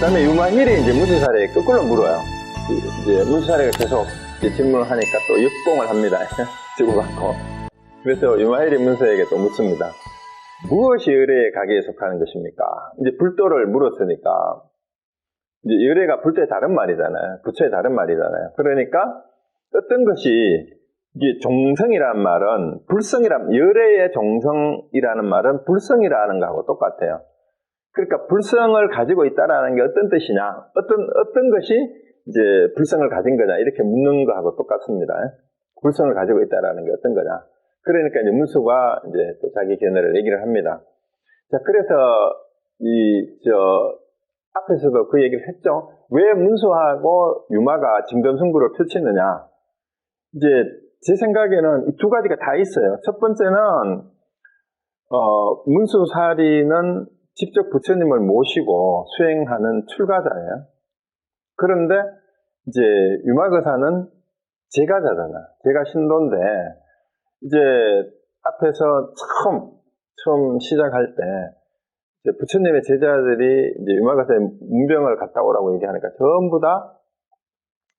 다음에 유마힐이 이제 문수사례 거꾸로 물어요. 이제 문수사례가 계속 질문을 하니까 또 역공을 합니다. 주고받고. 그래서 유마힐이 문수에게 또 묻습니다. 무엇이 열애의 가계에 속하는 것입니까? 이제 불도를 물었으니까, 이제 열애가 불도의 다른 말이잖아요. 부처의 다른 말이잖아요. 그러니까 어떤 것이, 이게 종성이라는 말은, 열애의 종성이라는 말은 불성이라는 거하고 똑같아요. 그러니까 불성을 가지고 있다라는 게 어떤 뜻이냐, 어떤 것이 이제 불성을 가진 거냐, 이렇게 묻는 거하고 똑같습니다. 불성을 가지고 있다라는 게 어떤 거냐. 그러니까 이제 문수가 이제 또 자기 견해를 얘기를 합니다. 자, 그래서 앞에서도 그 얘기를 했죠. 왜 문수하고 유마가 진검승부를 펼치느냐. 이제 제 생각에는 이 두 가지가 다 있어요. 첫 번째는, 문수사리는 직접 부처님을 모시고 수행하는 출가자예요. 그런데 이제 유마거사는 제가자잖아. 제가 신도인데, 이제 앞에서 처음 시작할 때 이제 부처님의 제자들이 이제 유마거사의 문병을 갔다 오라고 얘기하니까 전부 다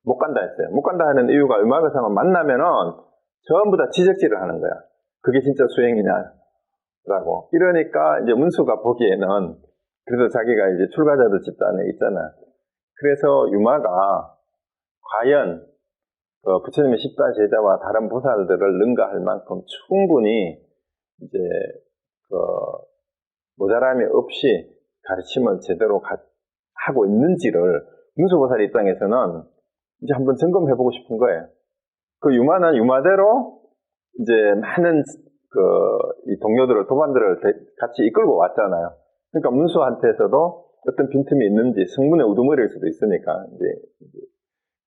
못 간다 했어요. 못 간다 하는 이유가 유마거사만 만나면은 전부 다 지적질을 하는 거야. 그게 진짜 수행이냐라고. 이러니까 이제 문수가 보기에는, 그래서 자기가 이제 출가자들 집단에 있잖아. 그래서 유마가 과연 부처님의 14 제자와 다른 보살들을 능가할 만큼 충분히 이제 모자람이 없이 가르침을 제대로 하고 있는지를 문수보살 입장에서는 이제 한번 점검해보고 싶은 거예요. 그 유마는 유마대로 이제 많은 이 동료들을, 도반들을 같이 이끌고 왔잖아요. 그러니까 문수한테서도 어떤 빈틈이 있는지, 성문의 우두머리일 수도 있으니까,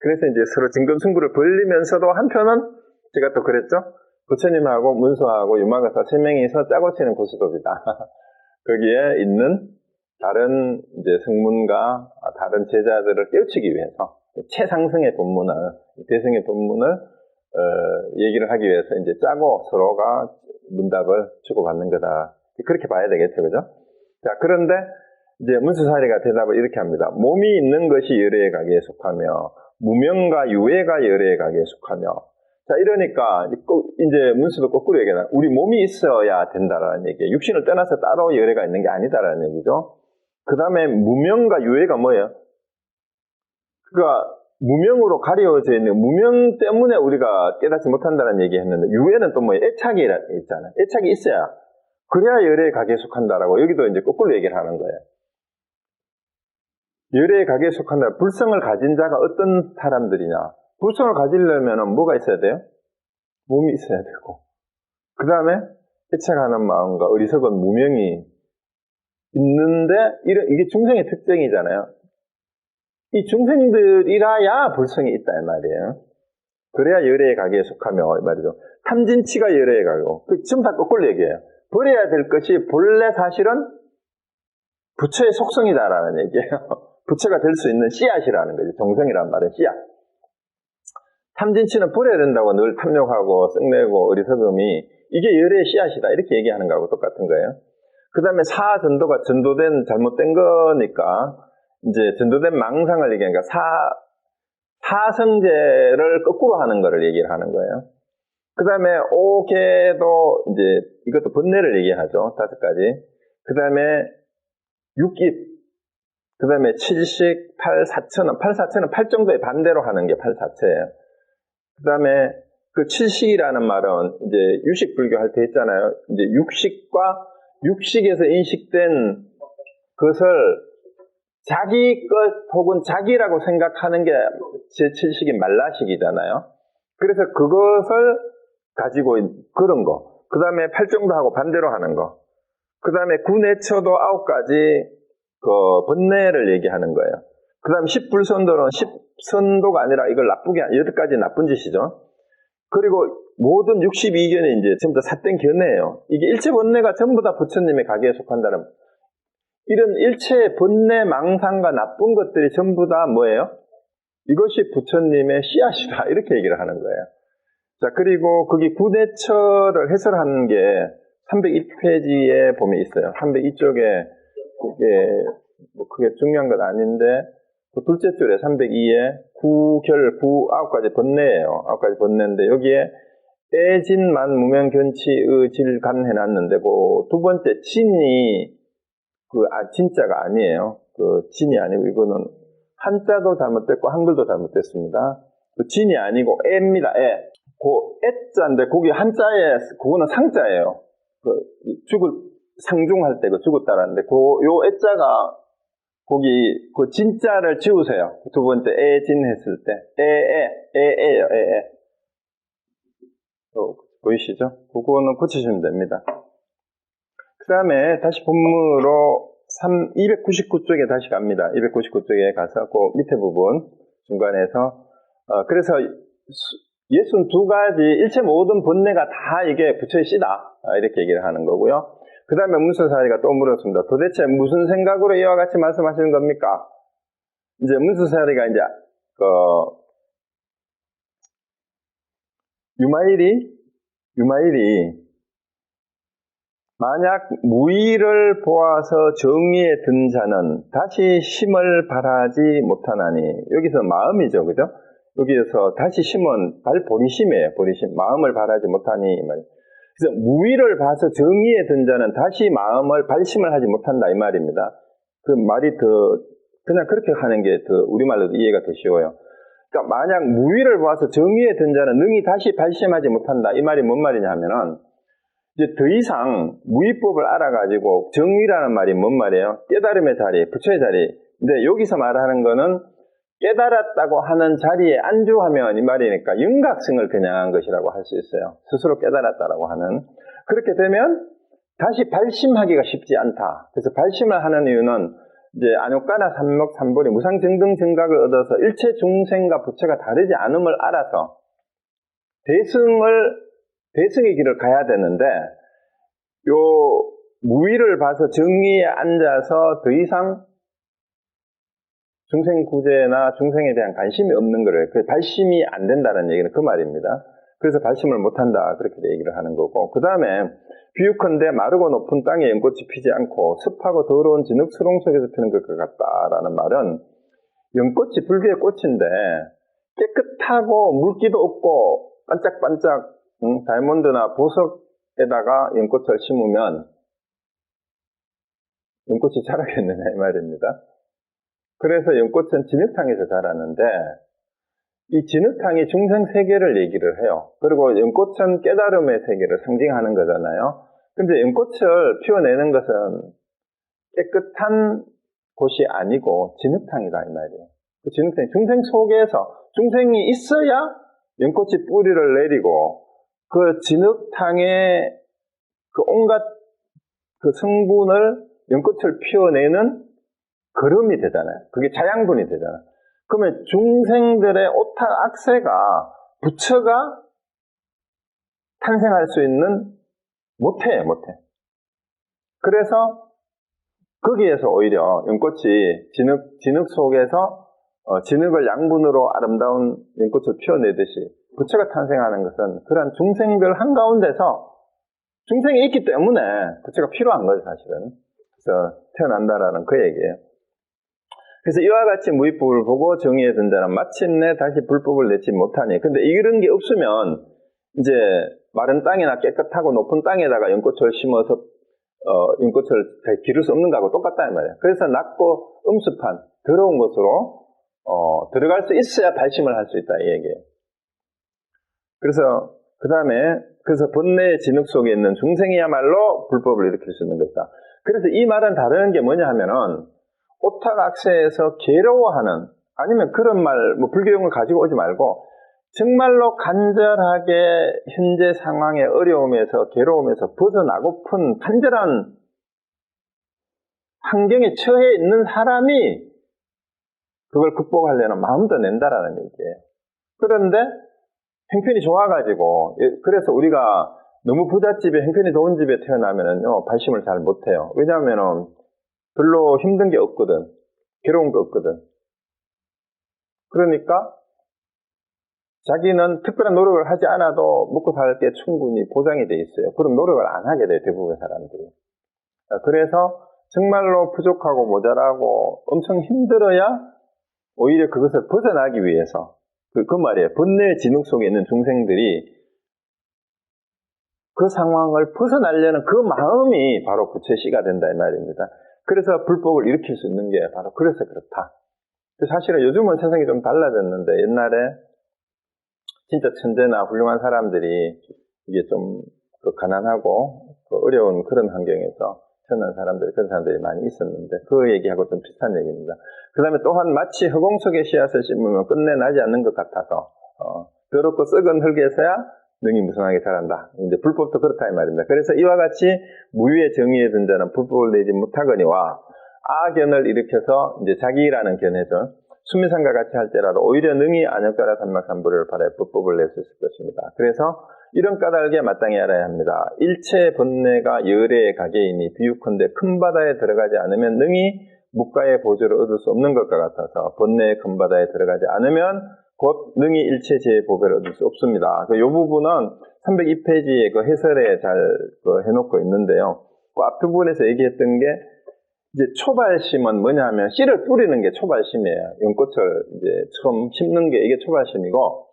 그래서 이제 서로 진검승부를 벌리면서도 한편은 제가 또 그랬죠? 부처님하고 문수하고 유마거사 3명이서 짜고 치는 고수도이다. 거기에 있는 다른 이제 성문과 다른 제자들을 깨우치기 위해서 최상승의 본문을, 대승의 본문을 얘기를 하기 위해서 이제 짜고 서로가 문답을 주고받는 거다. 그렇게 봐야 되겠죠, 그죠? 자, 그런데 이제 문수사리가 대답을 이렇게 합니다. 몸이 있는 것이 열애의 가계에 속하며 무명과 유애가 열애의 가계에 속하며. 자, 이러니까 이제 문수도 거꾸로 얘기하나, 우리 몸이 있어야 된다라는 얘기예요. 육신을 떠나서 따로 열애가 있는 게 아니다라는 얘기죠. 그 다음에 무명과 유애가 뭐예요? 그러니까 무명으로 가려져 있는, 무명 때문에 우리가 깨닫지 못한다는 얘기 했는데, 유애는 또 뭐예요? 애착이 있잖아요. 애착이 있어야, 그래야 열애의 가계에 속한다라고 여기도 이제 거꾸로 얘기를 하는 거예요. 열애의 가계에 속한다. 불성을 가진 자가 어떤 사람들이냐? 불성을 가지려면 뭐가 있어야 돼요? 몸이 있어야 되고, 그 다음에 애착하는 마음과 어리석은 무명이 있는데, 이게 중생의 특징이잖아요. 이 중생들이라야 불성이 있다 이 말이에요. 그래야 열애의 가계에 속하며 이 말이죠. 탐진치가 열애의 가계고, 지금 다 거꾸로 얘기해요. 버려야 될 것이 본래 사실은 부처의 속성이다라는 얘기예요. 부처가 될 수 있는 씨앗이라는 거죠. 정성이라는 말은 씨앗. 탐진치는 버려야 된다고 늘 탐욕하고 썩내고 어리석음이, 이게 열애의 씨앗이다 이렇게 얘기하는 거하고 똑같은 거예요. 그 다음에 사전도가 전도된 잘못된 거니까 이제 전도된 망상을 얘기하니까 사성제를 거꾸로 하는 거를 얘기를 하는 거예요. 그 다음에 오계도 이제 이것도 번뇌를 얘기하죠. 5가지. 그 다음에 육깁, 그 다음에 칠식, 팔사천은 8정도의 반대로 하는 게 팔사체예요. 그 다음에 그 칠식이라는 말은 이제 유식불교 할 때 했잖아요. 이제 육식에서 인식된 것을 자기 것 혹은 자기라고 생각하는 게 제7식인 말라식이잖아요. 그래서 그것을 가지고 그런 거. 그 다음에 8정도 하고 반대로 하는 거. 그 다음에 구내처도 9가지 번뇌를 얘기하는 거예요. 그 다음에 10불선도는 10선도가 아니라 이걸 나쁘게, 8가지 나쁜 짓이죠. 그리고 모든 62견이 이제 전부 다 삿된 견해예요. 이게 일체 번뇌가 전부 다 부처님의 가계에 속한다는, 이런 일체 번뇌, 망상과 나쁜 것들이 전부 다 뭐예요? 이것이 부처님의 씨앗이다. 이렇게 얘기를 하는 거예요. 자, 그리고 거기 구대처를 해설하는 게 302페이지에 보면 있어요. 302쪽에 그게 뭐 크게 중요한 건 아닌데, 그 둘째 줄에 302에 구결, 아홉 가지 번뇌예요. 아홉 가지 번뇌인데, 여기에 애진만 무명견치의 질간 해놨는데, 그 두 번째 진이, 진짜가 아니에요. 진이 아니고, 이거는 한자도 잘못됐고, 한글도 잘못됐습니다. 진이 아니고, 애입니다, 애. 애자인데, 거기 한자에, 그거는 상자예요. 상중할 때 죽었다라는데, 요 애자가, 거기, 진자를 지우세요. 두 번째, 애진 했을 때. 애예요, 애. 보이시죠? 그거는 고치시면 됩니다. 그 다음에 다시 본문으로 299쪽에 다시 갑니다. 299쪽에 가서 그 밑에 부분 중간에서 그래서 62가지 일체 모든 번뇌가 다 이게 부처의 씨다 이렇게 얘기를 하는 거고요. 그 다음에 문수사리가 또 물었습니다. 도대체 무슨 생각으로 이와 같이 말씀하시는 겁니까? 이제 문수사리가 이제 유마일이 만약 무의를 보아서 정의에 든 자는 다시 심을 바라지 못하나니, 여기서 마음이죠, 그죠? 여기에서 다시 심은 본심이에요, 본심. 마음을 바라지 못하니 이 말이에요. 그래서 무의를 봐서 정의에 든 자는 다시 발심을 하지 못한다 이 말입니다. 그 말이 그냥 그렇게 하는 게 우리말로도 이해가 더 쉬워요. 그러니까 만약 무의를 봐서 정의에 든 자는 능히 다시 발심하지 못한다 이 말이 뭔 말이냐 하면은, 이제 더 이상 무의법을 알아가지고 정의라는 말이 뭔 말이에요? 깨달음의 자리, 부처의 자리. 근데 여기서 말하는 거는 깨달았다고 하는 자리에 안주하면 이 말이니까 윤곽성을 겨냥한 것이라고 할 수 있어요. 스스로 깨달았다라고 하는. 그렇게 되면 다시 발심하기가 쉽지 않다. 그래서 발심을 하는 이유는 이제 안욕가나 삼목, 삼보리, 무상정등 정각을 얻어서 일체 중생과 부처가 다르지 않음을 알아서 대승의 길을 가야 되는데, 무의를 봐서 정의에 앉아서 더 이상 중생 구제나 중생에 대한 관심이 없는 거를, 발심이 안 된다는 얘기는 그 말입니다. 그래서 발심을 못한다, 그렇게 얘기를 하는 거고. 그 다음에, 비유컨대 마르고 높은 땅에 연꽃이 피지 않고 습하고 더러운 진흙수렁 속에서 피는 것 같다라는 말은, 연꽃이 불교의 꽃인데, 깨끗하고 물기도 없고, 반짝반짝, 다이아몬드나 보석에다가 연꽃을 심으면 연꽃이 자라겠느냐 이 말입니다. 그래서 연꽃은 진흙탕에서 자라는데, 이 진흙탕이 중생 세계를 얘기를 해요. 그리고 연꽃은 깨달음의 세계를 상징하는 거잖아요. 근데 연꽃을 피워내는 것은 깨끗한 곳이 아니고 진흙탕이다 이 말이에요. 그 진흙탕이 중생 속에서, 중생이 있어야 연꽃이 뿌리를 내리고 그 진흙탕의 온갖 성분을 연꽃을 피워내는 거름이 되잖아요. 그게 자양분이 되잖아요. 그러면 중생들의 오탈 악세가, 부처가 탄생할 수 있는 못해. 그래서 거기에서 오히려 연꽃이 진흙 속에서 진흙을 양분으로 아름다운 연꽃을 피워내듯이 부처가 탄생하는 것은 그런 중생들 한가운데서 중생이 있기 때문에 부처가 필요한 거죠, 사실은. 그래서 태어난다라는 그 얘기예요. 그래서 이와 같이 무의법을 보고 정의에 든 자는 마침내 다시 불법을 내지 못하니. 근데 이런 게 없으면 이제 마른 땅이나 깨끗하고 높은 땅에다가 연꽃을 심어서 연꽃을 기를 수 없는 거하고 똑같다 이 말이에요. 그래서 낮고 음습한 더러운 곳으로 들어갈 수 있어야 발심을 할 수 있다 이 얘기예요. 그래서 그래서 번뇌의 진흙 속에 있는 중생이야말로 불법을 일으킬 수 있는 것이다. 그래서 이 말은 다른 게 뭐냐 하면은 오탁악세에서 괴로워하는, 아니면 그런 말, 불교용을 가지고 오지 말고 정말로 간절하게 현재 상황의 어려움에서 괴로움에서 벗어나고픈 간절한 환경에 처해 있는 사람이 그걸 극복하려는 마음도 낸다라는 얘기예요. 그런데 형편이 좋아가지고, 그래서 우리가 너무 부잣집에, 형편이 좋은 집에 태어나면은요, 발심을 잘 못해요. 왜냐하면은 별로 힘든 게 없거든. 괴로운 게 없거든. 그러니까 자기는 특별한 노력을 하지 않아도 먹고 살 게 충분히 보장이 돼 있어요. 그럼 노력을 안 하게 돼요, 대부분의 사람들이. 그래서 정말로 부족하고 모자라고 엄청 힘들어야 오히려 그것을 벗어나기 위해서 그 말이에요. 번뇌의 진흙 속에 있는 중생들이 그 상황을 벗어나려는 그 마음이 바로 부채시가 된다 이 말입니다. 그래서 불법을 일으킬 수 있는 게 바로 그래서 그렇다. 사실은 요즘은 세상이 좀 달라졌는데 옛날에 진짜 천재나 훌륭한 사람들이 이게 좀 가난하고 어려운 그런 환경에서 태어난 사람들이 그런 사람들이 많이 있었는데 그 얘기하고 좀 비슷한 얘기입니다. 그 다음에 또한 마치 허공 속에 씨앗을 심으면 끝내 나지 않는 것 같아서 더럽고 썩은 흙에서야 능히 무성하게 자란다. 이제 불법도 그렇다 이 말입니다. 그래서 이와 같이 무유의 정의에 든 자는 불법을 내지 못하거니와 악견을 일으켜서 이제 자기라는 견해죠. 수미상과 같이 할지라도 오히려 능히 안역자라 삼막삼보리를 바라여 불법을 낼 수 있을 것입니다. 그래서 이런 까닭에 마땅히 알아야 합니다. 일체 번뇌가 열애의 가게이니 비유컨대 큰 바다에 들어가지 않으면 능히 묵가의 보조를 얻을 수 없는 것과 같아서 번뇌의 큰 바다에 들어가지 않으면 곧 능히 일체 제의 보배를 얻을 수 없습니다. 이 부분은 302페이지에 그 해설에 잘 해놓고 있는데요. 그 앞부분에서 얘기했던 게 이제 초발심은 뭐냐 하면 씨를 뿌리는 게 초발심이에요. 연꽃을 이제 처음 심는 게 이게 초발심이고,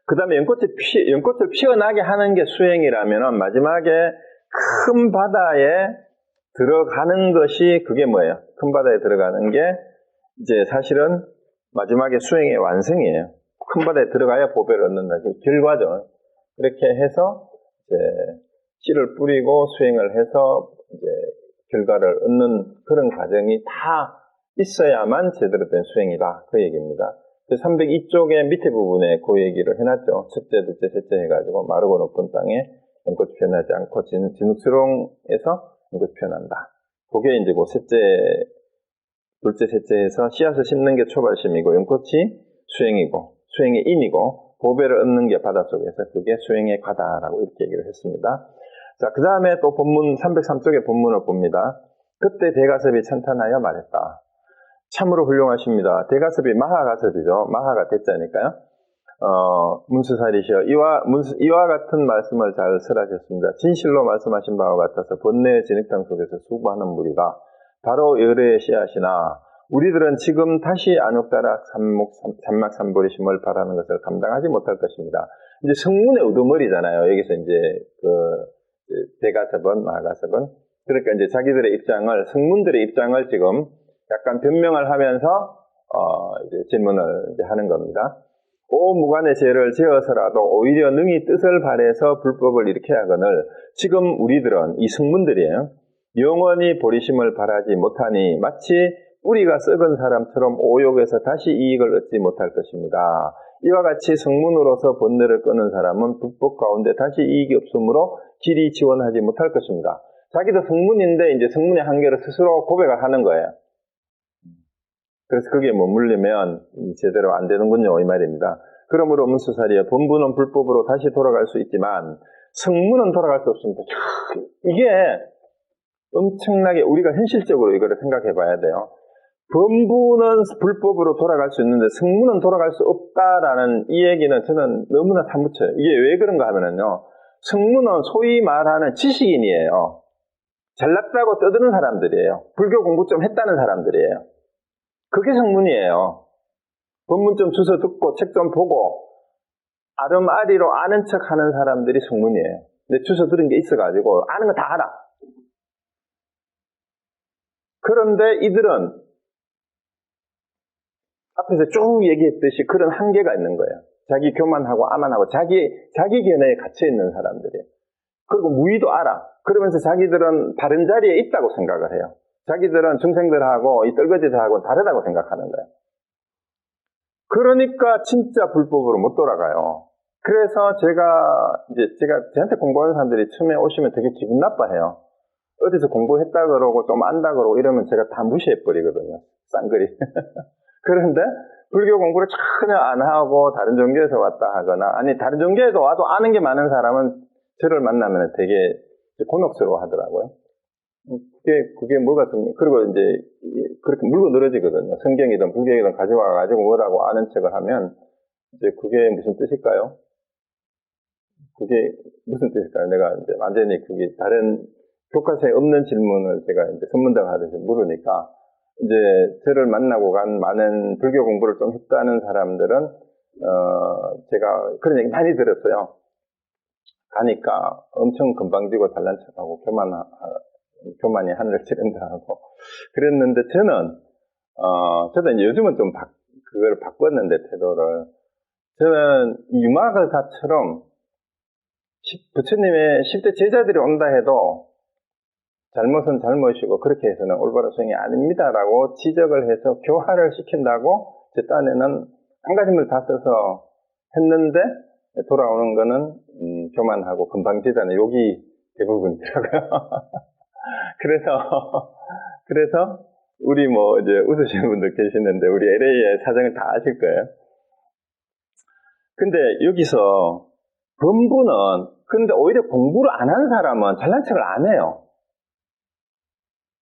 그 다음에 연꽃을 피어나게 하는 게 수행이라면은 마지막에 큰 바다에 들어가는 것이 그게 뭐예요? 큰 바다에 들어가는 게 이제 사실은 마지막에 수행의 완성이에요. 큰 바다에 들어가야 보배를 얻는다. 그 결과죠. 그렇게 해서 이제 씨를 뿌리고 수행을 해서 이제 결과를 얻는 그런 과정이 다 있어야만 제대로 된 수행이다. 그 얘기입니다. 302쪽의 밑에 부분에 그 얘기를 해놨죠. 첫째, 둘째, 셋째 해가지고 마르고 높은 땅에 연꽃이 피어나지 않고 진흙수렁에서 연꽃이 피어난다. 그게 이제 그 셋째, 둘째, 셋째에서 씨앗을 심는 게 초발심이고 연꽃이 수행이고 수행의 인이고 보배를 얻는 게 바닷속에서 그게 수행의 과다라고 이렇게 얘기를 했습니다. 자, 그 다음에 또 본문 303쪽의 본문을 봅니다. 그때 대가섭이 찬탄하여 말했다. 참으로 훌륭하십니다. 대가섭이 마하가섭이죠. 마하가 대자니까요. 문수살이시여 이와 같은 말씀을 잘 설하셨습니다. 진실로 말씀하신 바와 같아서 번뇌의 진흙탕 속에서 수고하는 무리가 바로 열애의 씨앗이나 우리들은 지금 다시 안옥다락 삼막삼보리심을 바라는 것을 감당하지 못할 것입니다. 이제 성문의 우두머리잖아요. 여기서 이제 대가섭은 마하가섭은 그러니까 이제 자기들의 입장을 성문들의 입장을 지금 약간 변명을 하면서 이제 질문을 이제 하는 겁니다. 오 무관의 죄를 지어서라도 오히려 능히 뜻을 발해서 불법을 일으켜야 하거늘 지금 우리들은 이 성문들이에요. 영원히 보리심을 바라지 못하니 마치 뿌리가 썩은 사람처럼 오욕에서 다시 이익을 얻지 못할 것입니다. 이와 같이 성문으로서 번뇌를 끄는 사람은 불법 가운데 다시 이익이 없으므로 길이 지원하지 못할 것입니다. 자기도 성문인데 이제 성문의 한계를 스스로 고백을 하는 거예요. 그래서 거기에 머물리면 제대로 안 되는군요, 이 말입니다. 그러므로 문수살이여 본부는 불법으로 다시 돌아갈 수 있지만 성문은 돌아갈 수 없습니다. 이게 엄청나게 우리가 현실적으로 이거를 생각해 봐야 돼요. 본부는 불법으로 돌아갈 수 있는데 성문은 돌아갈 수 없다라는 이 얘기는 저는 너무나 사무쳐요. 이게 왜 그런가 하면요. 성문은 소위 말하는 지식인이에요. 잘났다고 떠드는 사람들이에요. 불교 공부 좀 했다는 사람들이에요. 그게 성문이에요. 본문 좀 주워 듣고 책 좀 보고 아름아리로 아는 척 하는 사람들이 성문이에요. 근데 주워 들은 게 있어가지고 아는 거 다 알아. 그런데 이들은 앞에서 쭉 얘기했듯이 그런 한계가 있는 거예요. 자기 교만하고 아만하고 자기 견해에 갇혀있는 사람들이에요. 그리고 무의도 알아. 그러면서 자기들은 다른 자리에 있다고 생각을 해요. 자기들은 중생들하고 이 떨거지들하고 다르다고 생각하는 거예요. 그러니까 진짜 불법으로 못 돌아가요. 그래서 저한테 공부하는 사람들이 처음에 오시면 되게 기분 나빠해요. 어디서 공부했다 그러고 좀 안다 그러고 이러면 제가 다 무시해버리거든요. 쌍그리. 그런데 불교 공부를 전혀 안 하고 다른 종교에서 왔다 하거나 아니 다른 종교에서 와도 아는 게 많은 사람은 저를 만나면 되게 곤혹스러워 하더라고요. 그게 뭐가 좀, 그리고 이제 그렇게 물고 늘어지거든요. 성경이든 불교이든 가져와가지고 뭐라고 아는 척을 하면 이제 그게 무슨 뜻일까요? 그게 무슨 뜻일까요? 내가 이제 완전히 그게 다른 교과서에 없는 질문을 제가 이제 선문답 하듯이 물으니까, 이제 저를 만나고 간 많은 불교 공부를 좀 했다는 사람들은, 제가 그런 얘기 많이 들었어요. 가니까 엄청 건방지고 잘난 척하고 교만이 하늘을 찌른다 하고 그랬는데 저도 이제 요즘은 좀 그걸 바꿨는데 태도를. 저는 유마가처럼 부처님의 10대 제자들이 온다 해도 잘못은 잘못이고 그렇게 해서는 올바른 수행이 아닙니다라고 지적을 해서 교화를 시킨다고 제 딴에는 한 가지를 다 써서 했는데 돌아오는 거는 교만하고 건방지다는 욕이 대부분이더라고요. 그래서 우리 이제 웃으시는 분들 계시는데 우리 LA의 사정을 다 아실 거예요. 근데 여기서 근데 오히려 공부를 안 하는 사람은 잘난 척을 안 해요.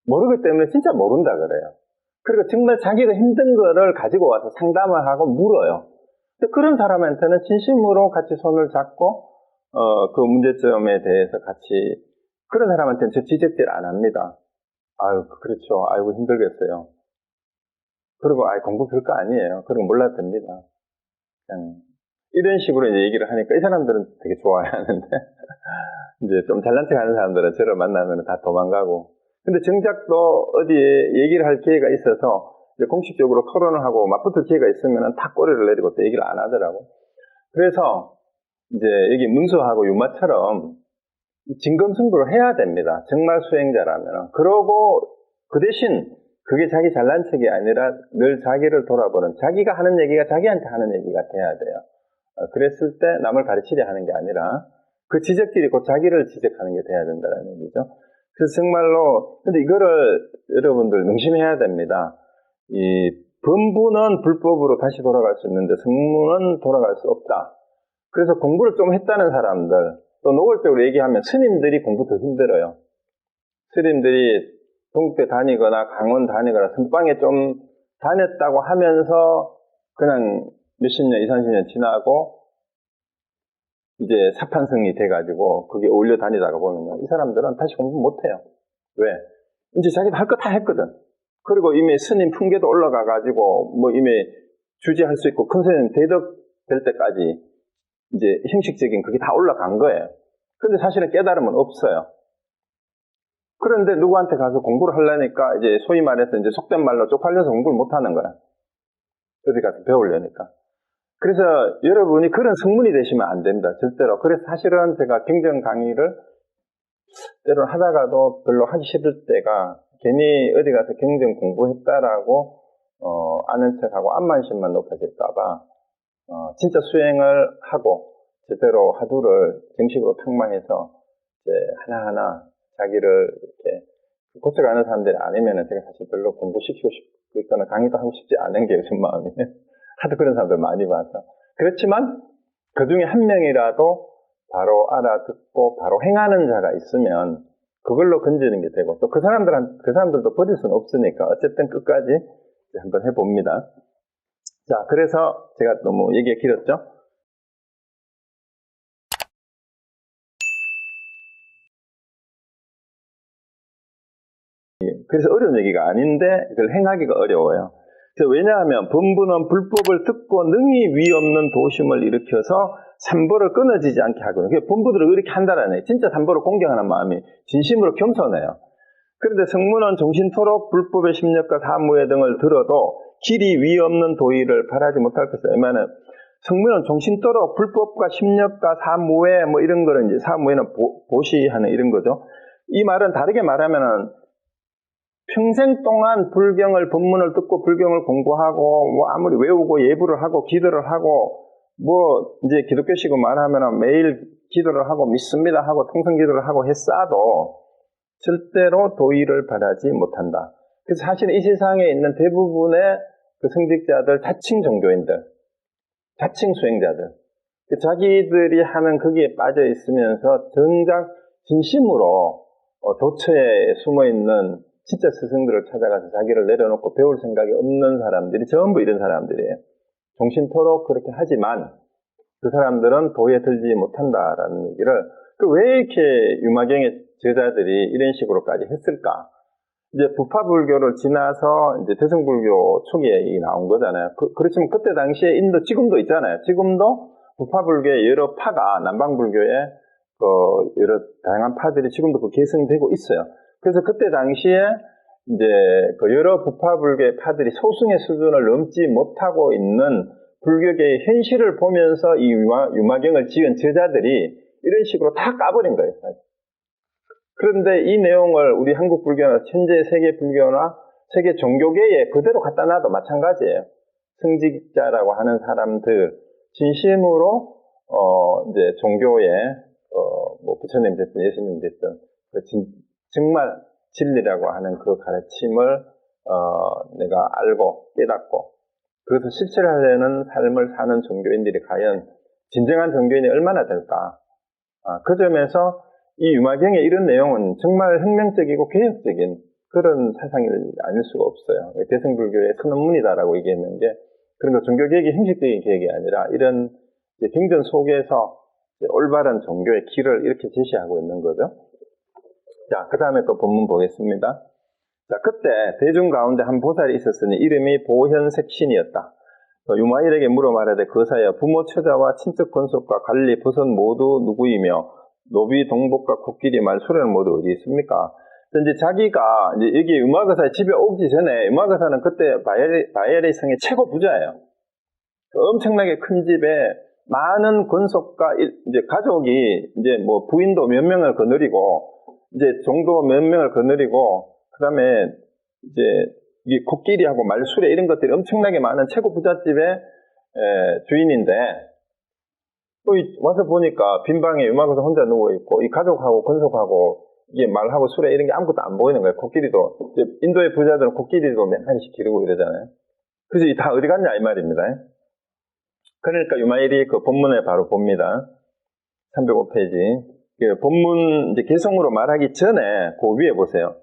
모르기 때문에 진짜 모른다 그래요. 그리고 정말 자기가 힘든 거를 가지고 와서 상담을 하고 물어요. 근데 그런 사람한테는 진심으로 같이 손을 잡고 그 문제점에 대해서 같이, 그런 사람한테는 저 지적질 안 합니다. 아유, 그렇죠. 아이고, 힘들겠어요. 그리고 공부 별거 아니에요. 그런 거 몰라도 됩니다. 그냥 이런 식으로 이제 얘기를 하니까 이 사람들은 되게 좋아하는데 이제 좀 잘난 척 하는 사람들은 저를 만나면 다 도망가고. 근데 정작 또 어디에 얘기를 할 기회가 있어서 이제 공식적으로 토론을 하고 맞붙을 기회가 있으면 다 꼬리를 내리고 또 얘기를 안 하더라고. 그래서 이제 여기 문수하고 유마처럼 진검승부를 해야 됩니다. 정말 수행자라면. 그러고 그 대신 그게 자기 잘난 척이 아니라 늘 자기를 돌아보는, 자기가 하는 얘기가 자기한테 하는 얘기가 돼야 돼요. 그랬을 때 남을 가르치려 하는 게 아니라 그 지적질이 곧 자기를 지적하는 게 돼야 된다는 얘기죠. 그래서 정말로, 근데 이거를 여러분들 명심해야 됩니다. 이 범부는 불법으로 다시 돌아갈 수 있는데 성문은 돌아갈 수 없다. 그래서 공부를 좀 했다는 사람들, 또 노골적으로 얘기하면 스님들이 공부 더 힘들어요. 스님들이 동대 다니거나 강원 다니거나 선방에 좀 다녔다고 하면서 그냥 몇십 년, 20, 30년 지나고 이제 사판성이 돼가지고 그게 올려 다니다가 보면 이 사람들은 다시 공부 못해요. 왜? 이제 자기도 할 거 다 했거든. 그리고 이미 스님 품계도 올라가가지고 이미 주지할 수 있고 큰 스님 대덕될 때까지 이제 형식적인 그게 다 올라간 거예요. 근데 사실은 깨달음은 없어요. 그런데 누구한테 가서 공부를 하려니까 이제 소위 말해서 이제 속된 말로 쪽팔려서 공부를 못 하는 거야. 어디 가서 배우려니까. 그래서 여러분이 그런 성문이 되시면 안 됩니다. 절대로. 그래서 사실은 제가 경전 강의를 때로 하다가도 별로 하기 싫을 때가 괜히 어디 가서 경전 공부했다라고 아는 척하고 안만심만 높아질까봐 진짜 수행을 하고 제대로 하두를 정식으로 탁마해서 이제 하나하나 자기를 이렇게 고쳐가는 사람들이 아니면은 제가 사실 별로 공부시키고 싶고 있거나 강의도 하고 싶지 않은 게 요즘 마음이에요. 하도 그런 사람들 많이 봐서. 그렇지만 그 중에 한 명이라도 바로 알아듣고 바로 행하는 자가 있으면 그걸로 건지는 게 되고 또 그 사람들도 버릴 수는 없으니까 어쨌든 끝까지 한번 해봅니다. 자, 그래서 제가 너무 얘기가 길었죠? 그래서 어려운 얘기가 아닌데 그걸 행하기가 어려워요. 그래서 왜냐하면 범부는 불법을 듣고 능히 위 없는 도심을 일으켜서 삼보를 끊어지지 않게 하거든요. 범부들을 그렇게 한다라는 얘기예요. 진짜 삼보를 공경하는 마음이 진심으로 겸손해요. 그런데 성문은 정신토록 불법의 심력과 사무예 등을 들어도 길이 위 없는 도의를 바라지 못할 것을 의미하는, 성문은 정신토록 불법과 심력과 사무예 이런 거를 이제 사무예는 보시하는 이런 거죠. 이 말은 다르게 말하면은 평생 동안 불경을, 법문을 듣고 불경을 공부하고, 아무리 외우고 예불을 하고, 기도를 하고, 이제 기독교식으로 말하면 매일 기도를 하고, 믿습니다 하고, 통성 기도를 하고 했어도, 절대로 도의를 바라지 못한다. 그래서 사실 이 세상에 있는 대부분의 그 성직자들, 자칭 종교인들, 자칭 수행자들, 자기들이 하는 거기에 빠져 있으면서 정작 진심으로 도처에 숨어 있는 진짜 스승들을 찾아가서 자기를 내려놓고 배울 생각이 없는 사람들이 전부 이런 사람들이에요. 정신토록 그렇게 하지만 그 사람들은 도에 들지 못한다라는 얘기를, 왜 이렇게 유마경에 제자들이 이런 식으로까지 했을까? 이제 부파불교를 지나서 이제 대승불교 초기에 나온 거잖아요. 그렇지만 그때 당시에 인도 지금도 있잖아요. 지금도 부파불교의 여러 파가 남방불교의 여러 다양한 파들이 지금도 계승되고 있어요. 그래서 그때 당시에 이제 여러 부파불교의 파들이 소승의 수준을 넘지 못하고 있는 불교계의 현실을 보면서 이 유마경을 지은 제자들이 이런 식으로 다 까버린 거예요. 그런데 이 내용을 우리 한국 불교나 현재 세계 불교나 세계 종교계에 그대로 갖다 놔도 마찬가지예요. 승직자라고 하는 사람들, 진심으로, 이제 종교에, 뭐 부처님 됐든 예수님 됐든, 정말 진리라고 하는 그 가르침을, 내가 알고 깨닫고, 그것을 실천하려는 삶을 사는 종교인들이 과연 진정한 종교인이 얼마나 될까? 그 점에서 이 유마경의 이런 내용은 정말 혁명적이고 개혁적인 그런 사상이 아닐 수가 없어요. 대승불교의 선언문이다라고 얘기했는 게 그런 거 종교개혁이 형식적인 개혁이 아니라 이런 경전 속에서 올바른 종교의 길을 이렇게 제시하고 있는 거죠. 자, 그 다음에 또 본문 보겠습니다. 자, 그때 대중 가운데 한 보살이 있었으니 이름이 보현색신이었다. 유마일에게 물어 말하되 거사여 부모 처자와 친척 권속과 관리 부선 모두 누구이며 노비 동복과 코끼리 말 수레는 모두 어디 있습니까? 이제 자기가 이제 여기 음악의사 집에 오기 전에 음악의사는 그때 바이에르 성의 최고 부자예요. 엄청나게 큰 집에 많은 권속과 이제 가족이 이제 뭐 부인도 몇 명을 거느리고 이제 종도 몇 명을 거느리고 그다음에 이제 이 코끼리하고 말수레 이런 것들이 엄청나게 많은 최고 부잣집의 주인인데 와서 보니까 빈방에 음악에서 혼자 누워있고 이 가족하고 권속하고 이게 말하고 수레 이런 게 아무것도 안 보이는 거예요. 코끼리도 인도의 부자들은 코끼리도 몇 마리씩 기르고 이러잖아요. 그래서 다 어디 갔냐 이 말입니다. 그러니까 유마일이 그 본문에 바로 봅니다. 305페이지 본문 이제 개성으로 말하기 전에 그 위에 보세요.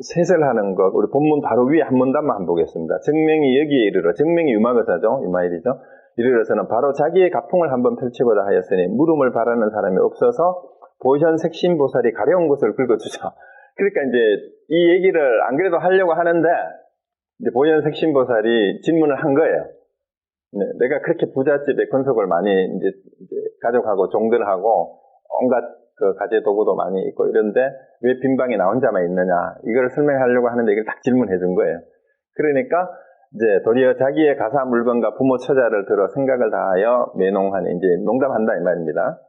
세설하는 것, 우리 본문 바로 위에 한 문단만 한번 보겠습니다. 정명이 여기에 이르러, 정명이 유마의사죠, 유마일이죠. 이르러서는 바로 자기의 가풍을 한번 펼치고자 하였으니 물음을 바라는 사람이 없어서 보현색신보살이 가려운 것을 긁어주자. 그러니까 이제 이 얘기를 안 그래도 하려고 하는데 이제 보현색신보살이 질문을 한 거예요. 네, 내가 그렇게 부잣집에 권속을 많이 이제 가족하고 종들하고 온갖 그 가재 도구도 많이 있고 이런데 왜 빈방에 나 혼자만 있느냐 이걸 설명하려고 하는데 이걸 딱 질문해 준 거예요. 그러니까 이제 도리어 자기의 가사 물건과 부모 처자를 들어 생각을 다하여 매농하니 이제 농담한다 이 말입니다.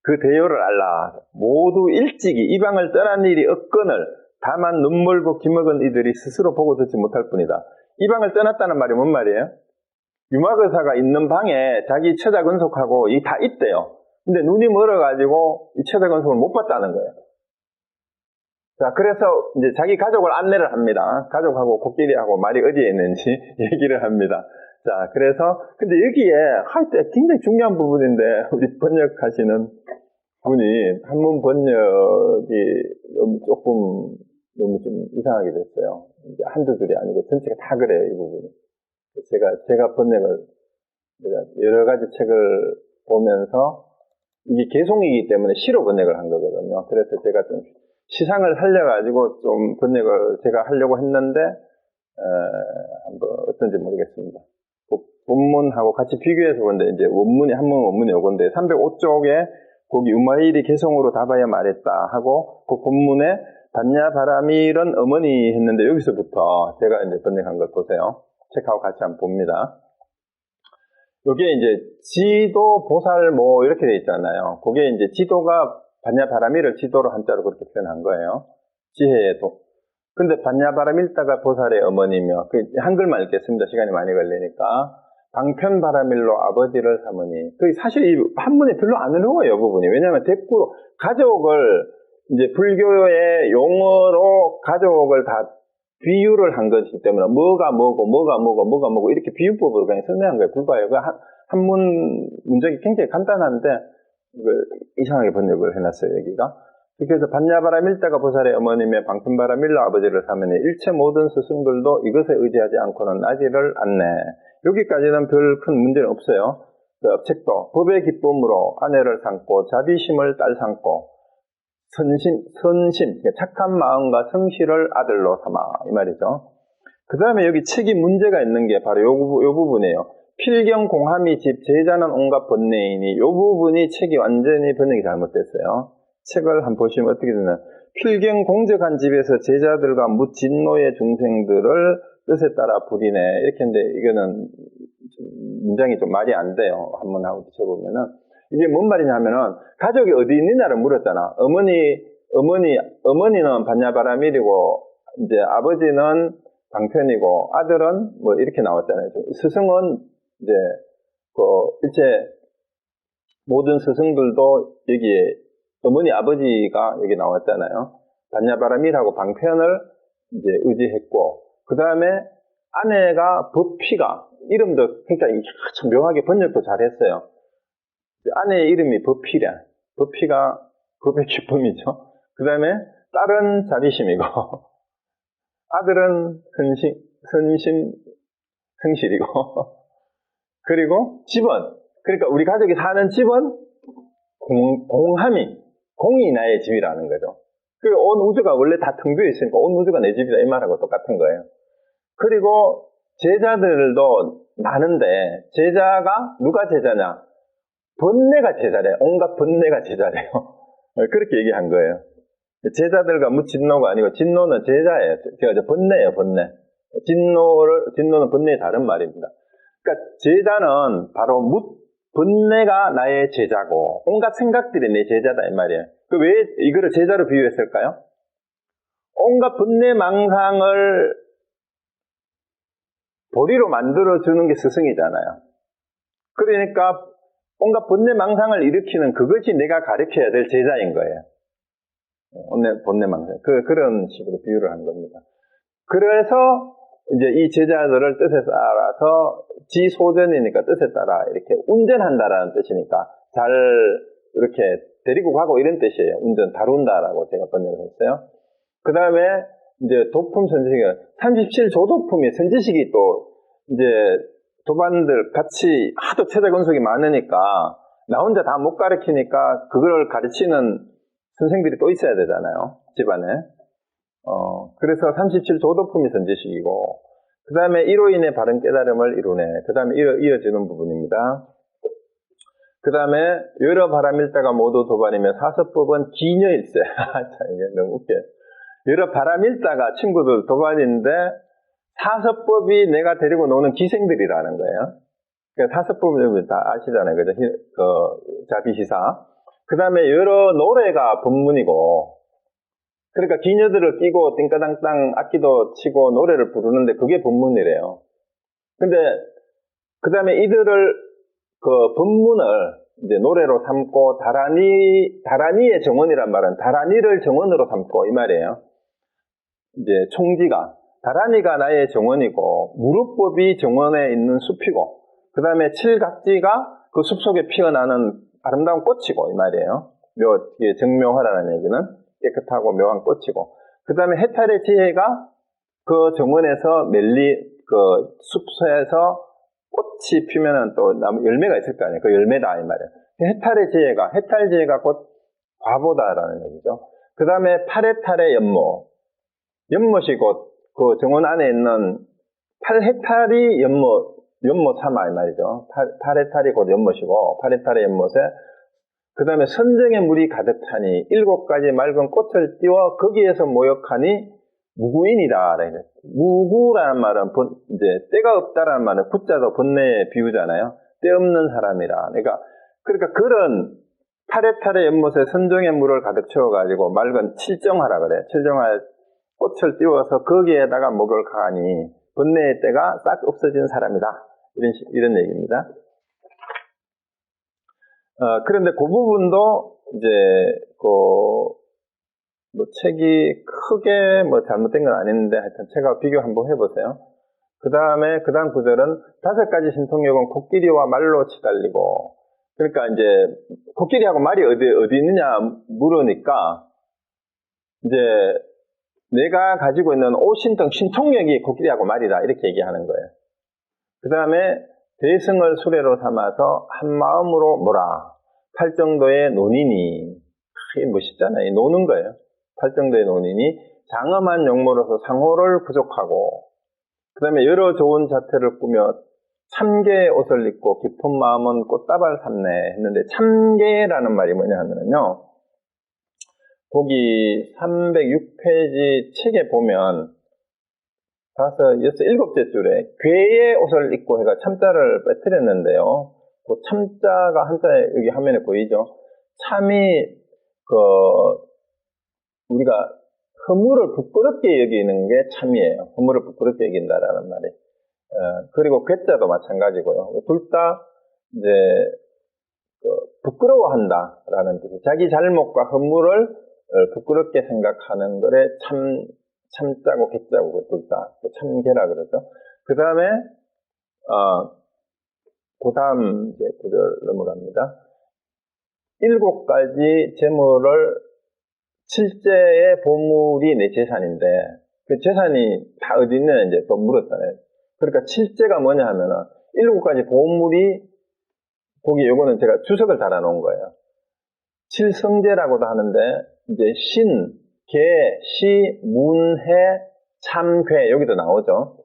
그 대요를 알라 모두 일찍이 이방을 떠난 일이 없거늘 다만 눈멀고 기먹은 이들이 스스로 보고 듣지 못할 뿐이다. 이방을 떠났다는 말이 뭔 말이에요? 유마거사가 있는 방에 자기 처자 근속하고 이 다 있대요. 근데 눈이 멀어가지고 이 처자 근속을 못 봤다는 거예요. 자, 그래서 이제 자기 가족을 안내를 합니다. 가족하고 코끼리하고 말이 어디에 있는지 얘기를 합니다. 자, 그래서 근데 여기에 할 때 굉장히 중요한 부분인데 우리 번역하시는 분이 한문 번역이 너무 좀 이상하게 됐어요. 이제 한두 줄이 아니고 전체가 다 그래요, 이 부분이. 제가 번역을 여러 가지 책을 보면서 이게 개송이기 때문에 시로 번역을 한 거거든요. 그래서 제가 좀 시상을 살려가지고 좀 번역을 제가 하려고 했는데 한번 어떤지 모르겠습니다. 본문하고 같이 비교해서 보는데 이제 한문 원문이 요건데 305쪽에 거기 유마일이 개성으로 답하여 말했다 하고 그 본문에 반야 바라밀은 어머니 했는데 여기서부터 제가 이제 번역한 걸 보세요. 책하고 같이 한번 봅니다. 여기에 이제 지도 보살 뭐 이렇게 돼 있잖아요. 그게 이제 지도가 반야바라밀을 지도로 한자로 그렇게 표현한 거예요. 지혜에도. 근데 반야바라밀다가 보살의 어머니며, 한글만 읽겠습니다. 시간이 많이 걸리니까. 방편바라밀로 아버지를 삼으니. 사실 이 한문이 별로 안 어려워요, 부분이. 왜냐하면 대꾸로, 가족을, 이제 불교의 용어로 가족을 다 비유를 한 것이기 때문에, 뭐가 뭐고, 이렇게 비유법으로 그냥 설명한 거예요. 불과해요. 한문 문장이 굉장히 간단한데, 이상하게 번역을 해놨어요, 여기가. 그래서 반야바라밀다가 보살의 어머님의 방편바라밀로 아버지를 삼으니 일체 모든 스승들도 이것에 의지하지 않고는 나지를 않네. 여기까지는 별 큰 문제는 없어요. 책도 법의 기쁨으로 아내를 삼고 자비심을 딸 삼고 선심, 착한 마음과 성실을 아들로 삼아 이 말이죠. 그 다음에 여기 책이 문제가 있는 게 바로 요 부분이에요. 필경 공함이 집 제자는 온갖 번뇌이니 요 부분이 책이 완전히 번역이 잘못됐어요. 책을 한번 보시면 어떻게 되나 필경 공적한 집에서 제자들과 무진노의 중생들을 뜻에 따라 부리네 이렇게 했는데 이거는 문장이 좀 말이 안 돼요. 한번 하고 붙여보면은 이게 뭔 말이냐 하면은 가족이 어디 있느냐를 물었잖아. 어머니는 반야바라밀이고 이제 아버지는 방편이고 아들은 뭐 이렇게 나왔잖아요. 스승은 이제 일체 모든 스승들도 여기에 어머니 아버지가 여기 나왔잖아요. 반야바라밀하고 방편을 이제 의지했고 그 다음에 아내가 법피가 이름도 그러니까 참 묘하게 번역도 잘했어요. 아내의 이름이 법피래. 법피가 법의 기쁨이죠. 그 다음에 딸은 자비심이고 아들은 성실이고 그리고 집은 그러니까 우리 가족이 사는 집은 공이 나의 집이라는 거죠. 그 온 우주가 원래 다 텅 비어 있으니까 온 우주가 내 집이다 이 말하고 똑같은 거예요. 그리고 제자들도 많은데 제자가 누가 제자냐? 번뇌가 제자래요. 온갖 번뇌가 제자래요. 그렇게 얘기한 거예요. 제자들과 무진노가 아니고 진노는 제자예요. 제가 번뇌예요, 번뇌. 진노는 번뇌의 다른 말입니다. 그러니까 제자는 바로 번뇌가 나의 제자고 온갖 생각들이 내 제자다 이 말이에요. 왜 이거를 제자로 비유했을까요? 온갖 번뇌 망상을 도리로 만들어주는 게 스승이잖아요. 그러니까 온갖 번뇌 망상을 일으키는 그것이 내가 가르쳐야 될 제자인 거예요. 번뇌 망상. 그런 식으로 비유를 한 겁니다. 그래서 이제 이 제자들을 뜻에 따라서 지소전이니까 뜻에 따라 이렇게 운전한다라는 뜻이니까 잘 이렇게 데리고 가고 이런 뜻이에요. 운전 다룬다라고 제가 번역을 했어요. 그 다음에 이제 도품 선지식이 37조도품이 선지식이 또 이제 도반들 같이 하도 체자 건속이 많으니까 나 혼자 다 못 가르치니까 그걸 가르치는 선생들이 또 있어야 되잖아요. 집안에. 그래서 37조도품이 선지식이고 그 다음에 이로 인해 바른 깨달음을 이루네. 그 다음에 이어지는 부분입니다. 그 다음에 여러 바람일다가 모두 도반이며 사서법은 기녀일세. 참 이게 너무 웃겨요. 여러 바람일다가 친구들 도반인데 사서법이 내가 데리고 노는 기생들이라는 거예요. 그러니까 사서법은 다 아시잖아요. 그죠? 자비시사. 그 다음에 여러 노래가 법문이고, 그러니까 기녀들을 끼고 띵까당땅 악기도 치고 노래를 부르는데 그게 법문이래요. 근데, 그 다음에 이들을, 법문을 이제 노래로 삼고 다라니의 정원이란 말은 다라니를 정원으로 삼고 이 말이에요. 이제 총지가. 다라니가 나의 정원이고 무릎법이 정원에 있는 숲이고 그 다음에 칠각지가 그 숲속에 피어나는 아름다운 꽃이고 이 말이에요. 정묘하라는 얘기는 깨끗하고 묘한 꽃이고 그 다음에 해탈의 지혜가 그 정원에서 그 숲에서 꽃이 피면은 또 열매가 있을 거 아니에요. 그 열매다 이 말이에요. 해탈 지혜가 곧 과보다라는 얘기죠. 그 다음에 팔해탈의 연못이 곧 그 정원 안에 있는 8헥탈이 연못 삼아 이 말이죠. 8헥탈이 곧 연못이고 8헥탈의 연못에 그 다음에 선정의 물이 가득 차니 7가지 맑은 꽃을 띄워 거기에서 모욕하니 무구인이다. 무구라는 말은 이제 때가 없다라는 말은 구자도 번뇌에 비우잖아요. 때 없는 사람이라. 그러니까 그런 8헥탈의 연못에 선정의 물을 가득 채워가지고 맑은 칠정하라 그래. 칠정할 꽃을 띄워서 거기에다가 목을 가하니 번뇌의 때가 싹 없어진 사람이다. 이런 얘기입니다. 그런데 그 부분도 이제 책이 크게 잘못된 건 아닌데 하여튼 책하고 비교 한번 해보세요. 그 다음 구절은 5가지 신통력은 코끼리와 말로 치달리고 그러니까 이제 코끼리하고 말이 어디 있느냐 물으니까 이제 내가 가지고 있는 오신통 신통력이 코끼리하고 말이다 이렇게 얘기하는 거예요. 그 다음에 대승을 수레로 삼아서 한마음으로 모라. 팔정도의 논이니. 이게 멋있잖아요. 노는 거예요. 팔정도의 논이니 장엄한 용모로서 상호를 부족하고, 그 다음에 여러 좋은 자태를 꾸며 참개의 옷을 입고 깊은 마음은 꽃다발 삼네 했는데, 참개라는 말이 뭐냐 하면요, 거기 306페이지 책에 보면 5, 6, 7째 줄에 괴의 옷을 입고 해가 참자를 빼뜨렸는데요. 그 참자가 한자에 여기 화면에 보이죠? 참이 우리가 허물을 부끄럽게 여기는 게 참이에요. 허물을 부끄럽게 여긴다라는 말이. 그리고 괴자도 마찬가지고요. 둘 다 이제 부끄러워한다라는 뜻이에요. 자기 잘못과 허물을 부끄럽게 생각하는 거래 참자고 괴자고 둘 다 참괴라 그러죠. 그 다음에 그 다음 이제 구절 넘어갑니다. 7가지 재물을 7재의 보물이 내 재산인데, 그 재산이 다 어디 있느냐 이제 또 물었잖아요. 그러니까 7재가 뭐냐 하면은 7가지 보물이, 거기 요거는 제가 주석을 달아놓은 거예요. 7성재라고도 하는데, 이제 신, 개, 시, 문, 해, 참, 괴, 여기도 나오죠.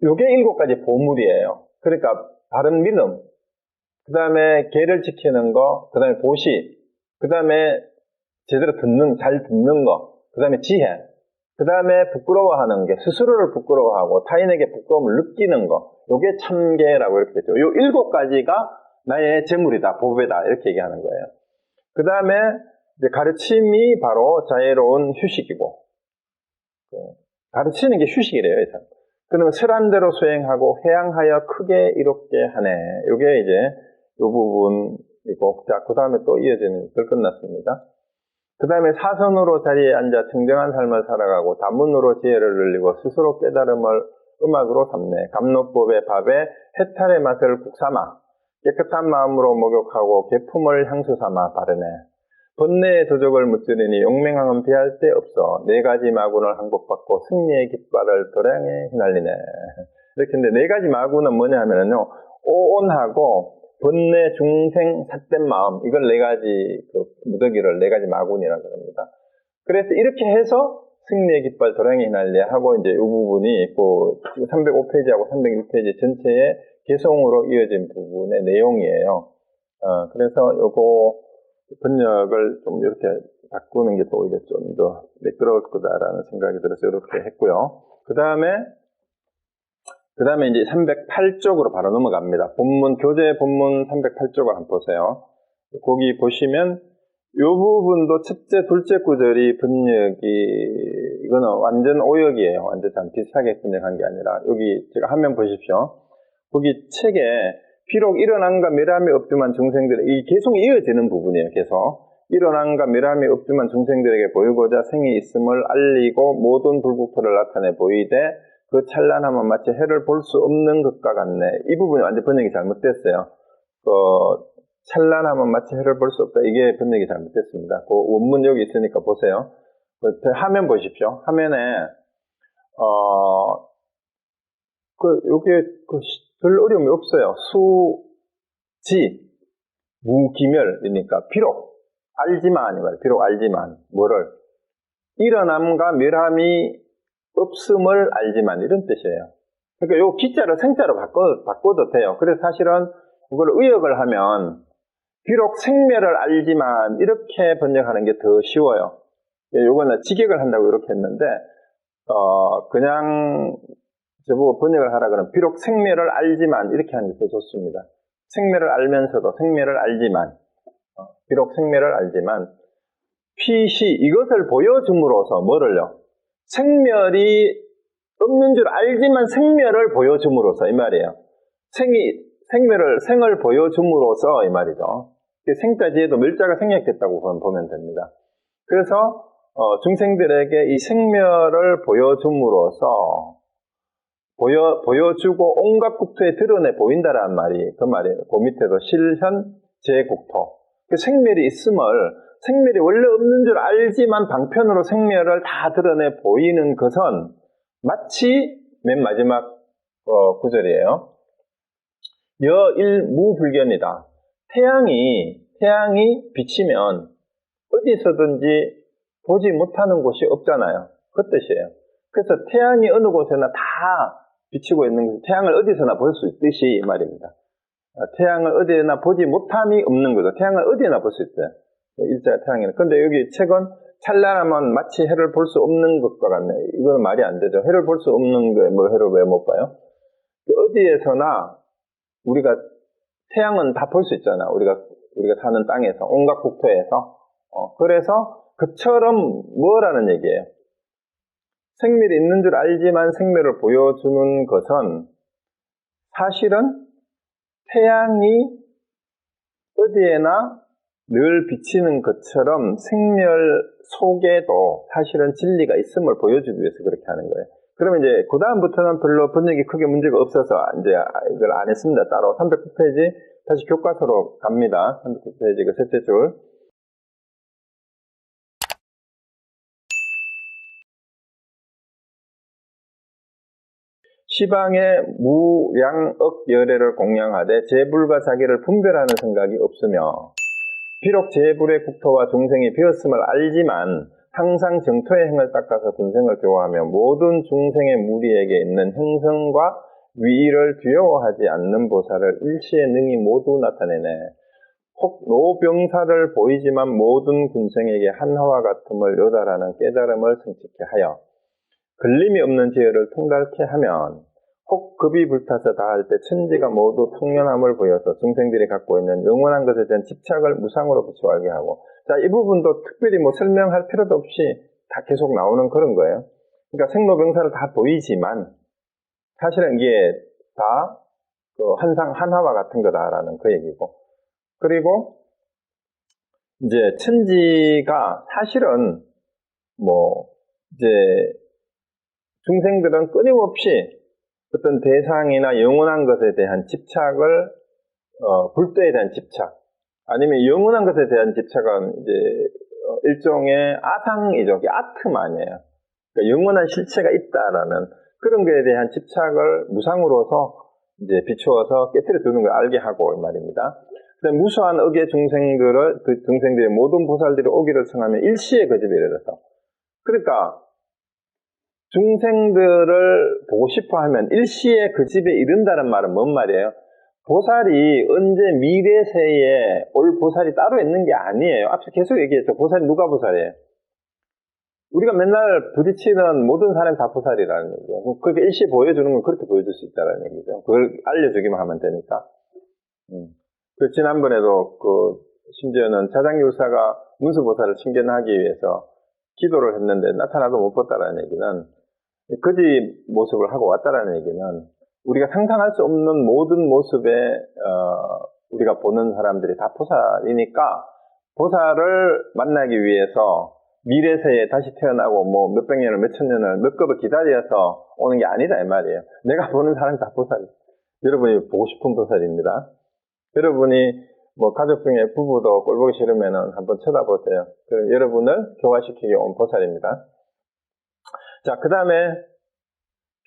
요게 7가지 보물이에요. 그러니까 바른 믿음, 그 다음에 계를 지키는 거, 그 다음에 보시, 그 다음에 제대로 잘 듣는 거, 그 다음에 지혜, 그 다음에 부끄러워하는 게, 스스로를 부끄러워하고 타인에게 부끄러움을 느끼는 거, 요게 참계라고 이렇게 됐죠. 요 7가지가 나의 재물이다, 보배다, 이렇게 얘기하는 거예요. 그 다음에 가르침이 바로 자애로운 휴식이고, 가르치는 게 휴식이래요. 그러면 설한 대로 수행하고 회양하여 크게 이롭게 하네. 요게 이제 요 부분이고, 자, 그 다음에 또 이어지는 걸 끝났습니다. 그 다음에 사선으로 자리에 앉아 청정한 삶을 살아가고, 단문으로 지혜를 늘리고, 스스로 깨달음을 음악으로 삼네. 감로법의 밥에 해탈의 맛을 국삼아, 깨끗한 마음으로 목욕하고, 계품을 향수 삼아 바르네. 번뇌의 도적을 무찌르니 용맹함은 비할 데 없어. 4가지 마군을 항복받고 승리의 깃발을 도량에 휘날리네. 이렇게 했는데, 4가지 마군은 뭐냐 하면요, 오온하고 번뇌, 중생, 삿된 마음, 이걸 4가지 무더기를 4가지 마군이라고 합니다. 그래서 이렇게 해서 승리의 깃발 도량에 휘날려 하고, 이제 이 부분이 305페이지하고 306페이지 전체의 개성으로 이어진 부분의 내용이에요. 그래서 요거 번역을 좀 이렇게 바꾸는 게 또 오히려 좀 더 매끄러울 거다라는 생각이 들어서 이렇게 했고요. 그 다음에 이제 308쪽으로 바로 넘어갑니다. 교재 본문 308쪽을 한번 보세요. 거기 보시면 이 부분도 첫째, 둘째 구절이 번역이, 이거는 완전 오역이에요. 완전 비슷하게 번역한 게 아니라, 여기 제가 화면 보십시오. 거기 책에 비록 일어남과 멸함이 없지만 이 계속 이어지는 부분이에요. 계속 일어남과 멸함이 없지만 중생들에게 보이고자 생이 있음을 알리고 모든 불국토를 나타내 보이되 그 찬란함은 마치 해를 볼 수 없는 것과 같네. 이 부분이 완전 번역이 잘못됐어요. 찬란함은 마치 해를 볼 수 없다. 이게 번역이 잘못됐습니다. 그 원문 여기 있으니까 보세요. 화면 보십시오. 화면에 요게 별 어려움이 없어요. 무기멸이니까 비록 알지만, 비록 알지만, 뭐를? 일어남과 멸함이 없음을 알지만, 이런 뜻이에요. 그러니까 요 기자를 생자로 바꿔도 돼요. 그래서 사실은 이걸 의역을 하면 비록 생멸을 알지만 이렇게 번역하는 게 더 쉬워요. 요거는 직역을 한다고 이렇게 했는데 그냥 저보고 번역을 하라 그러면 비록 생멸을 알지만 이렇게 하는 게 더 좋습니다. 생멸을 알면서도 생멸을 알지만, 비록 생멸을 알지만 피시 이것을 보여줌으로써 뭐를요? 생멸이 없는 줄 알지만 생멸을 보여줌으로써 이 말이에요. 생을 보여줌으로써 이 말이죠. 생까지 해도 멸자가 생략됐다고 보면 됩니다. 그래서 중생들에게 이 생멸을 보여줌으로써 보여주고 온갖 국토에 드러내 보인다라는 말이 그 말이에요. 그 밑에도 실현 제국토. 생멸이 생멸이 원래 없는 줄 알지만 방편으로 생멸을 다 드러내 보이는 것은 마치 맨 마지막 구절이에요. 여일무불견이다. 태양이 비치면 어디서든지 보지 못하는 곳이 없잖아요. 그 뜻이에요. 그래서 태양이 어느 곳에나 다 비치고 있는 거죠. 태양을 어디서나 볼 수 있듯이 이 말입니다. 태양을 어디에나 보지 못함이 없는 거죠. 태양을 어디에나 볼 수 있어요. 일자가 태양이는. 근데 여기 책은 찬란하면 마치 해를 볼 수 없는 것과 같네요. 이건 말이 안 되죠. 해를 볼 수 없는 거에 뭐 해를 왜 못 봐요? 어디에서나 우리가 태양은 다 볼 수 있잖아. 우리가 사는 땅에서, 온갖 국토에서. 그래서 그처럼 뭐라는 얘기예요? 생멸이 있는 줄 알지만 생멸을 보여주는 것은 사실은 태양이 어디에나 늘 비치는 것처럼 생멸 속에도 사실은 진리가 있음을 보여주기 위해서 그렇게 하는 거예요. 그러면 이제 그 다음부터는 별로 번역이 크게 문제가 없어서 이제 이걸 안 했습니다. 따로 309페이지 다시 교과서로 갑니다. 309페이지 그 셋째 줄. 시방의 무량억 열애를 공양하되 재불과 자기를 분별하는 생각이 없으며 비록 재불의 국토와 중생이 비었음을 알지만 항상 정토의 행을 닦아서 군생을 교화하며 모든 중생의 무리에게 있는 형성과 위의를 두려워하지 않는 보살을 일시에 능히 모두 나타내네. 혹 노병사를 보이지만 모든 군생에게 한화와 같음을 요달하는 깨달음을 성취케 하여 걸림이 없는 지혜를 통달케 하면 혹 급이 불타서 다할 때 천지가 모두 통련함을 보여서 중생들이 갖고 있는 영원한 것에 대한 집착을 무상으로 비추하게 하고, 자, 이 부분도 특별히 뭐 설명할 필요도 없이 다 계속 나오는 그런 거예요. 그러니까 생로병사를 다 보이지만 사실은 이게 다 그 한화와 같은 거다라는 그 얘기고, 그리고 이제 천지가 사실은 뭐 이제 중생들은 끊임없이 어떤 대상이나 영원한 것에 대한 집착을, 불도에 대한 집착, 아니면 영원한 것에 대한 집착은 이제, 일종의 아상이죠. 아트만 아니에요. 그러니까 영원한 실체가 있다라는 그런 것에 대한 집착을 무상으로서 이제 비추어서 깨뜨려 두는 걸 알게 하고, 이 말입니다. 무수한 억의 중생들을, 그 중생들의 모든 보살들이 오기를 청하면 일시에 그 집에 이르러서. 그러니까, 중생들을 보고 싶어 하면 일시에 그 집에 이른다는 말은 뭔 말이에요? 보살이 언제 미래세에 올 보살이 따로 있는 게 아니에요. 앞서 계속 얘기했죠. 보살이 누가 보살이에요? 우리가 맨날 부딪히는 모든 사람이 다 보살이라는 얘기죠. 그렇게 일시에 보여주는 건 그렇게 보여줄 수 있다는 얘기죠. 그걸 알려주기만 하면 되니까. 그 지난번에도 심지어는 자장교사가 문수보살을 칭견하기 위해서 기도를 했는데 나타나도 못 봤다라는 얘기는 거지 모습을 하고 왔다라는 얘기는 우리가 상상할 수 없는 모든 모습에 우리가 보는 사람들이 다 보살이니까 보살을 만나기 위해서 미래세에 다시 태어나고 뭐 몇백 년을 몇천 년을 몇 급을 기다려서 오는 게 아니다 이 말이에요. 내가 보는 사람이 다 보살이에요. 여러분이 보고 싶은 보살입니다. 여러분이 뭐 가족 중에 부부도 꼴 보기 싫으면은 한번 쳐다보세요. 여러분을 교화시키기 온 보살입니다. 자, 그 다음에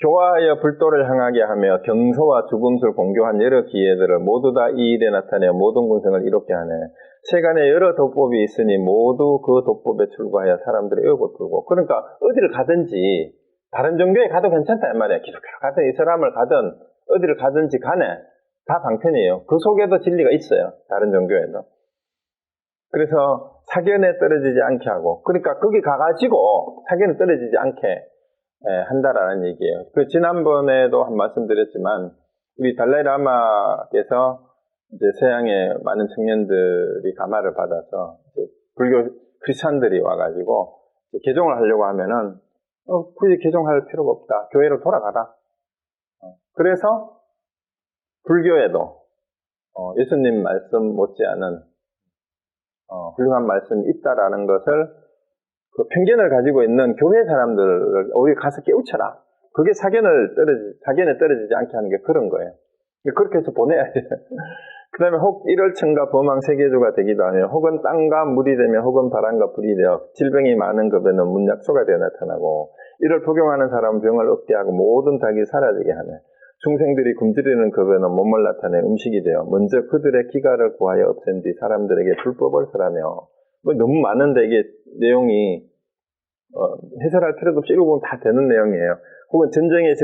교화하여 불도를 향하게 하며 경서와 주금술 공교한 여러 기회들을 모두 다 이 일에 나타내어 모든 군생을 이롭게 하네. 세간에 여러 도법이 있으니 모두 그 도법에 출구하여 사람들이 의고 풀고. 그러니까 어디를 가든지 다른 종교에 가도 괜찮다 이 말이야. 기독교를 가든 이슬람을 가든 어디를 가든지 간에 다 방편이에요. 그 속에도 진리가 있어요. 다른 종교에도. 그래서 사견에 떨어지지 않게 하고, 그러니까 거기 가가지고 사견에 떨어지지 않게 한다라는 얘기예요. 그 지난번에도 한 말씀 드렸지만 우리 달라이라마께서 이제 서양의 많은 청년들이 감화를 받아서 불교 크리스찬들이 와가지고 개종을 하려고 하면은 굳이 개종할 필요가 없다. 교회로 돌아가라. 그래서 불교에도 예수님 말씀 못지않은 훌륭한 말씀이 있다라는 것을 그 편견을 가지고 있는 교회 사람들을 우리 가서 깨우쳐라. 그게 사견에 떨어지지 않게 하는 게 그런 거예요. 그렇게 해서 보내야 돼요. 그 다음에 혹 일월천가 범왕 세계주가 되기도 하며 혹은 땅과 물이 되며 혹은 바람과 불이 되어 질병이 많은 급에는 문약소가 되어 나타나고 이를 복용하는 사람은 병을 얻게 하고 모든 닭이 사라지게 하며 중생들이 굶주리는 급에는 몸을 나타내 음식이 되어 먼저 그들의 기가를 구하여 없앤 뒤 사람들에게 불법을 설하며 뭐 너무 많은데 이게 내용이 해설할 필요도 없이 읽어보면 다 되는 내용이에요. 혹은 전쟁이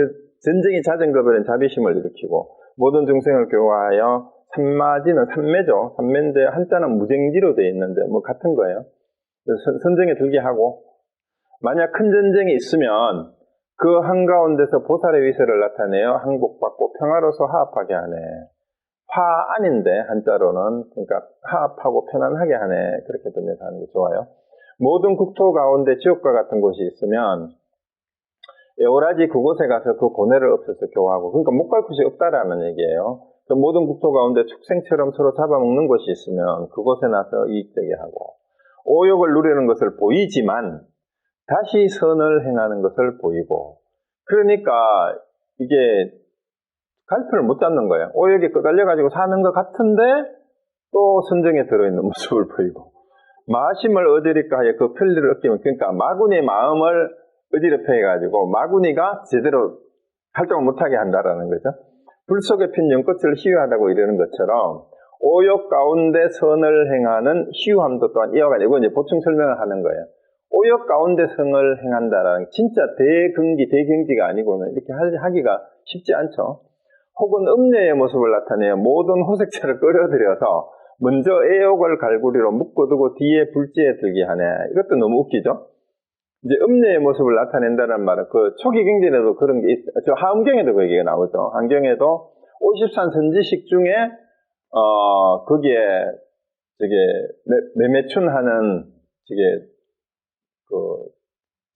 잦은 급에는 자비심을 일으키고 모든 중생을 교화하여 삼마지는 삼매죠. 삼매인데 한자는 무쟁지로 되어 있는데 뭐 같은 거예요. 선정에 들게 하고 만약 큰 전쟁이 있으면 그 한가운데서 보살의 위세를 나타내어 항복받고 평화로서 화합하게 하네. 화안인데 한자로는 그러니까 화합하고 편안하게 하네. 그렇게 들면서 하는 게 좋아요. 모든 국토 가운데 지옥과 같은 곳이 있으면 오라지 그곳에 가서 그 고뇌를 없애서 교화하고 그러니까 못 갈 곳이 없다라는 얘기예요. 그 모든 국토 가운데 축생처럼 서로 잡아먹는 곳이 있으면 그곳에 나서 이익되게 하고 오욕을 누리는 것을 보이지만 다시 선을 행하는 것을 보이고 그러니까 이게 갈피를 못 잡는 거예요. 오욕에 끄달려가지고 사는 것 같은데 또 선정에 들어있는 모습을 보이고 마심을 어지릴까 하여 그 편리를 얻기면 그러니까 마구니의 마음을 어지럽혀 해가지고 마구니가 제대로 활동을 못하게 한다라는 거죠. 불 속에 핀 연꽃을 희유하다고 이러는 것처럼 오욕 가운데 선을 행하는 희유함도 또한 이어가 이거 이제 보충 설명을 하는 거예요. 오욕 가운데 성을 행한다라는 진짜 대경지가 아니고는 이렇게 하기가 쉽지 않죠. 혹은 음녀의 모습을 나타내어 모든 호색차를 끌어들여서 먼저 애욕을 갈구리로 묶어두고 뒤에 불지에 들게 하네. 이것도 너무 웃기죠. 이제 음녀의 모습을 나타낸다는 말은 그 초기 경전에도 그런 게 있어요. 저 하엄경에도 그 얘기가 나오죠. 하엄경에도 53 선지식 중에 거기에 매매춘하는 그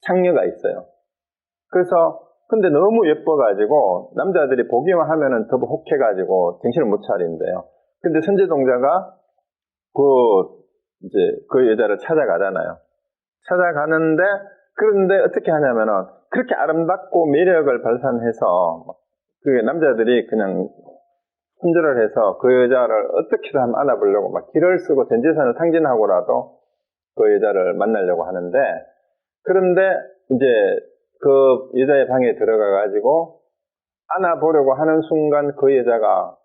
창녀가 있어요. 그래서 근데 너무 예뻐가지고 남자들이 보기만 하면은 더 혹해가지고 정신을 못 차린대요. 근데 선제동자가 그 여자를 찾아가잖아요. 찾아가는데 그런데 어떻게 하냐면은 그렇게 아름답고 매력을 발산해서 그 남자들이 그냥 손절을 해서 그 여자를 어떻게든 한번 안아보려고 막 길을 쓰고 전재산을 탕진하고라도 그 여자를 만나려고 하는데 그런데 이제 그 여자의 방에 들어가가지고 안아보려고 하는 순간 그 여자가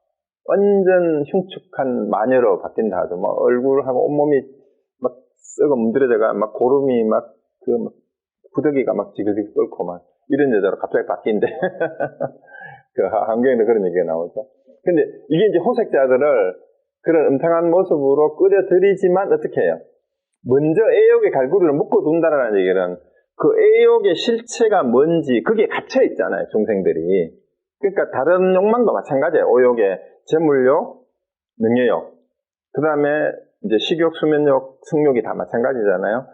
완전 흉측한 마녀로 바뀐다 하죠. 막 얼굴하고 온몸이 막 썩어 문드러져가 막 고름이 막 구더기가 막 지그지그 끓고 막 이런 여자로 갑자기 바뀐대. 그 한경에도 그런 얘기가 나오죠. 근데 이게 이제 호색자들을 그런 음탕한 모습으로 끌어들이지만 어떻게 해요? 먼저 애욕의 갈구리를 묶어둔다라는 얘기는 그 애욕의 실체가 뭔지 그게 갇혀 있잖아요, 중생들이. 그러니까 다른 욕망도 마찬가지예요. 오욕의 재물욕, 능여욕, 그 다음에 이제 식욕, 수면욕, 성욕이 다 마찬가지잖아요.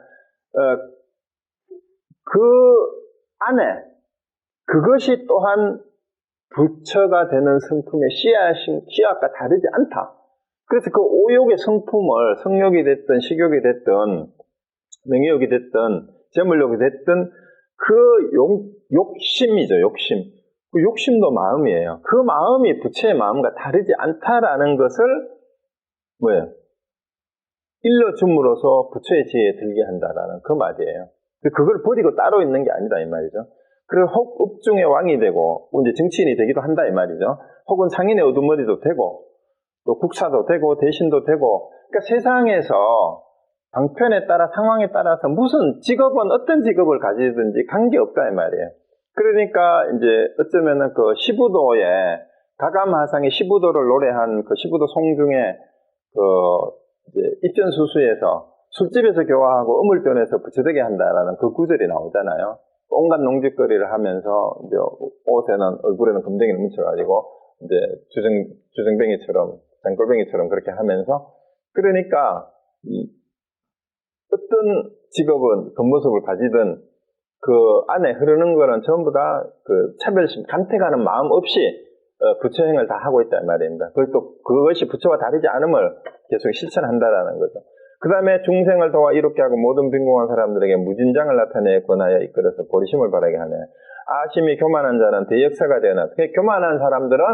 그 안에 그것이 또한 부처가 되는 성품의 씨앗과 다르지 않다. 그래서 그 오욕의 성품을 성욕이 됐든 식욕이 됐든 명욕이 됐든 재물욕이 됐든 그 욕심이죠. 욕심. 그 욕심도 마음이에요. 그 마음이 부처의 마음과 다르지 않다라는 것을 뭐예요? 일러줌으로써 부처의 지혜에 들게 한다라는 그 말이에요. 그걸 버리고 따로 있는 게 아니다 이 말이죠. 그리고 혹 읍중의 왕이 되고 이제 정치인이 되기도 한다 이 말이죠. 혹은 상인의 우두머리도 되고 또 국사도 되고 대신도 되고 그러니까 세상에서 방편에 따라 상황에 따라서 무슨 직업은 어떤 직업을 가지든지 관계없다 이 말이에요. 그러니까 이제 어쩌면은 그 시부도에 가감하상이 시부도를 노래한 그 시부도 송 중에 이제 입전수수에서 술집에서 교화하고 어물전에서 부처되게 한다라는 그 구절이 나오잖아요. 온갖 농짓거리를 하면서 이제 옷에는 얼굴에는 금덩이를 묻혀가지고 이제 주정뱅이처럼 장골뱅이처럼 그렇게 하면서 그러니까 어떤 직업은 겉모습을 가지든 그 안에 흐르는 거는 전부 다 그 차별심, 간택하는 마음 없이 부처행을 다 하고 있단 말입니다. 그리고 또 그것이 부처와 다르지 않음을 계속 실천한다라는 거죠. 그 다음에 중생을 도와 이롭게 하고 모든 빈궁한 사람들에게 무진장을 나타내 권하여 이끌어서 보리심을 바라게 하네. 아심이 교만한 자는 대역사가 되나. 교만한 사람들은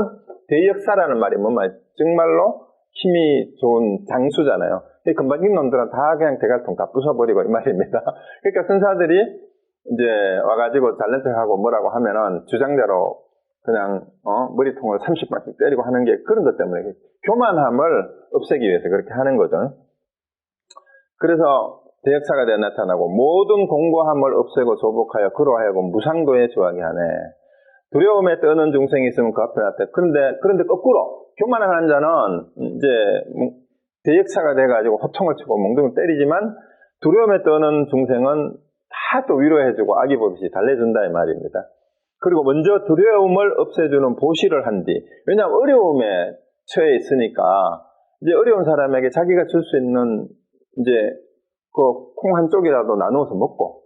대역사라는 말이 뭔 말이에요? 정말로 힘이 좋은 장수잖아요. 금방진 놈들은 다 그냥 대갈통 다 부숴버리고 이 말입니다. 그러니까 선사들이 이제 와가지고 잘난 척하고 뭐라고 하면은 주장자로 그냥 머리통을 30발씩 때리고 하는 게 그런 것 때문에 교만함을 없애기 위해서 그렇게 하는 거죠. 그래서 대역사가 되어 나타나고 모든 공고함을 없애고 조복하여 그로 하여금 무상도에 좋아하게 하네. 두려움에 떠는 중생이 있으면 그 앞에 놨대. 그런데 거꾸로 교만한 자는 이제 대역사가 돼가지고 호통을 치고 몽둥이 때리지만 두려움에 떠는 중생은 다 또 위로해주고 아기 보듯이 달래준다 이 말입니다. 그리고 먼저 두려움을 없애주는 보시를 한 뒤, 왜냐하면 어려움에 처해 있으니까 이제 어려운 사람에게 자기가 줄 수 있는 이제 그 콩 한 쪽이라도 나누어서 먹고,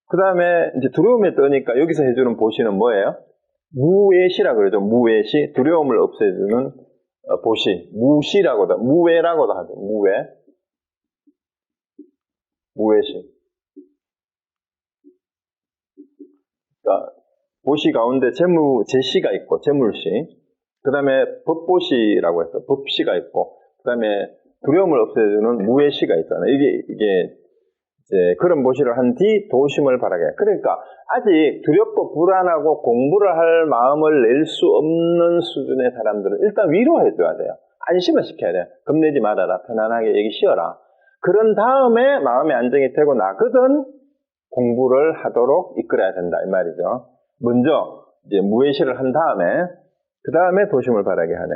그 다음에 이제 두려움에 떠니까 여기서 해주는 보시는 뭐예요? 무외시라 그러죠. 무외시, 두려움을 없애주는 보시, 무시라고도, 무외라고도 하죠. 무외시. 그러니까 보시 가운데 제시가 있고, 재물시, 그 다음에 법보시라고 해서 법시가 있고, 그 다음에 두려움을 없애주는 무외시가 있잖아요. 이게 이제 그런 보시를 한 뒤 도심을 바라게. 그러니까 아직 두렵고 불안하고 공부를 할 마음을 낼 수 없는 수준의 사람들은 일단 위로해줘야 돼요. 안심을 시켜야 돼요. 겁내지 말아라. 편안하게 얘기 쉬어라. 그런 다음에 마음의 안정이 되고 나거든 공부를 하도록 이끌어야 된다 이 말이죠. 먼저 이제 무외시를 한 다음에 그 다음에 도심을 바라게 하네.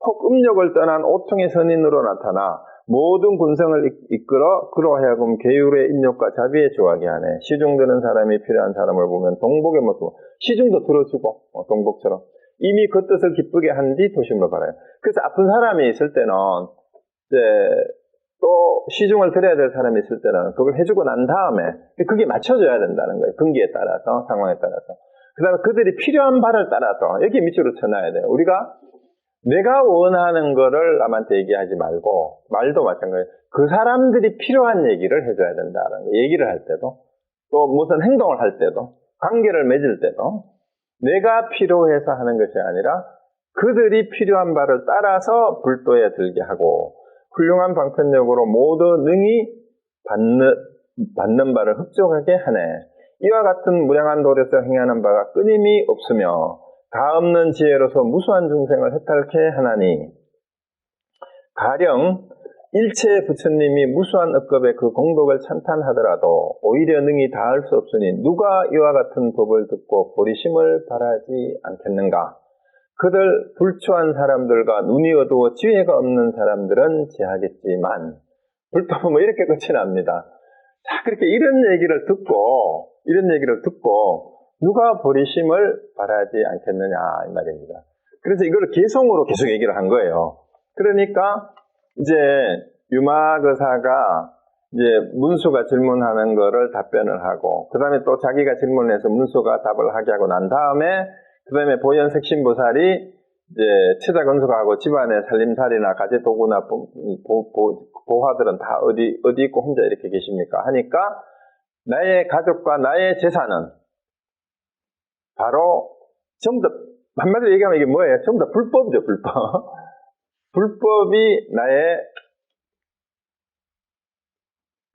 혹 음욕을 떠난 오통의 선인으로 나타나 모든 군성을 이끌어 그로 하여금 계율의 인욕과 자비에 좋아하게 하네. 시중 드는 사람이 필요한 사람을 보면 동복의 모습, 시중도 들어주고 동복처럼 이미 그 뜻을 기쁘게 한 뒤 도심을 바라요. 그래서 아픈 사람이 있을 때는 이제 또 시중을 드려야 될 사람이 있을 때는 그걸 해주고 난 다음에 그게 맞춰줘야 된다는 거예요. 근기에 따라서, 상황에 따라서. 그 다음에 그들이 필요한 바를 따라서 여기 밑으로 쳐놔야 돼요. 우리가 내가 원하는 거를 남한테 얘기하지 말고, 말도 마찬가지예요. 그 사람들이 필요한 얘기를 해줘야 된다는 거. 얘기를 할 때도, 또 무슨 행동을 할 때도, 관계를 맺을 때도, 내가 필요해서 하는 것이 아니라 그들이 필요한 바를 따라서 불도에 들게 하고, 훌륭한 방편력으로 모두 능히 받는 바를 흡족하게 하네. 이와 같은 무량한 도에서 행하는 바가 끊임이 없으며 가 없는 지혜로서 무수한 중생을 해탈케 하나니, 가령 일체의 부처님이 무수한 업급의 그 공덕을 찬탄하더라도 오히려 능히 다할 수 없으니 누가 이와 같은 법을 듣고 보리심을 바라지 않겠는가. 그들 불초한 사람들과 눈이 어두워 지혜가 없는 사람들은 제하겠지만, 불도 뭐 이렇게 끝이 납니다. 자, 그렇게 이런 얘기를 듣고 누가 보리심을 바라지 않겠느냐 이 말입니다. 그래서 이걸 개성으로 계속 얘기를 한 거예요. 그러니까 이제 유마거사가 이제 문수가 질문하는 거를 답변을 하고, 그 다음에 또 자기가 질문해서 문수가 답을 하게 하고 난 다음에 그 다음에 보현색신보살이 이제 치자건수가하고 집안의 살림살이나 가재도구나 보화들은 다 어디 있고 혼자 이렇게 계십니까? 하니까 나의 가족과 나의 재산은 바로 전부 다, 한마디로 얘기하면 이게 뭐예요? 전부 다 불법이죠, 불법. 불법이 나의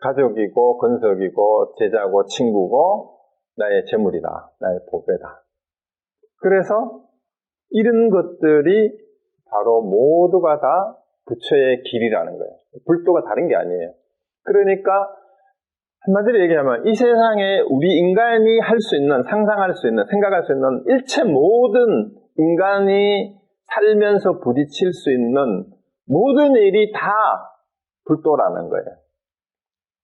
가족이고 건석이고 제자고 친구고 나의 재물이다, 나의 보배다. 그래서 이런 것들이 바로 모두가 다 부처의 길이라는 거예요. 불도가 다른 게 아니에요. 그러니까 한마디로 얘기하면 이 세상에 우리 인간이 할 수 있는, 상상할 수 있는, 생각할 수 있는 일체 모든 인간이 살면서 부딪힐 수 있는 모든 일이 다 불도라는 거예요.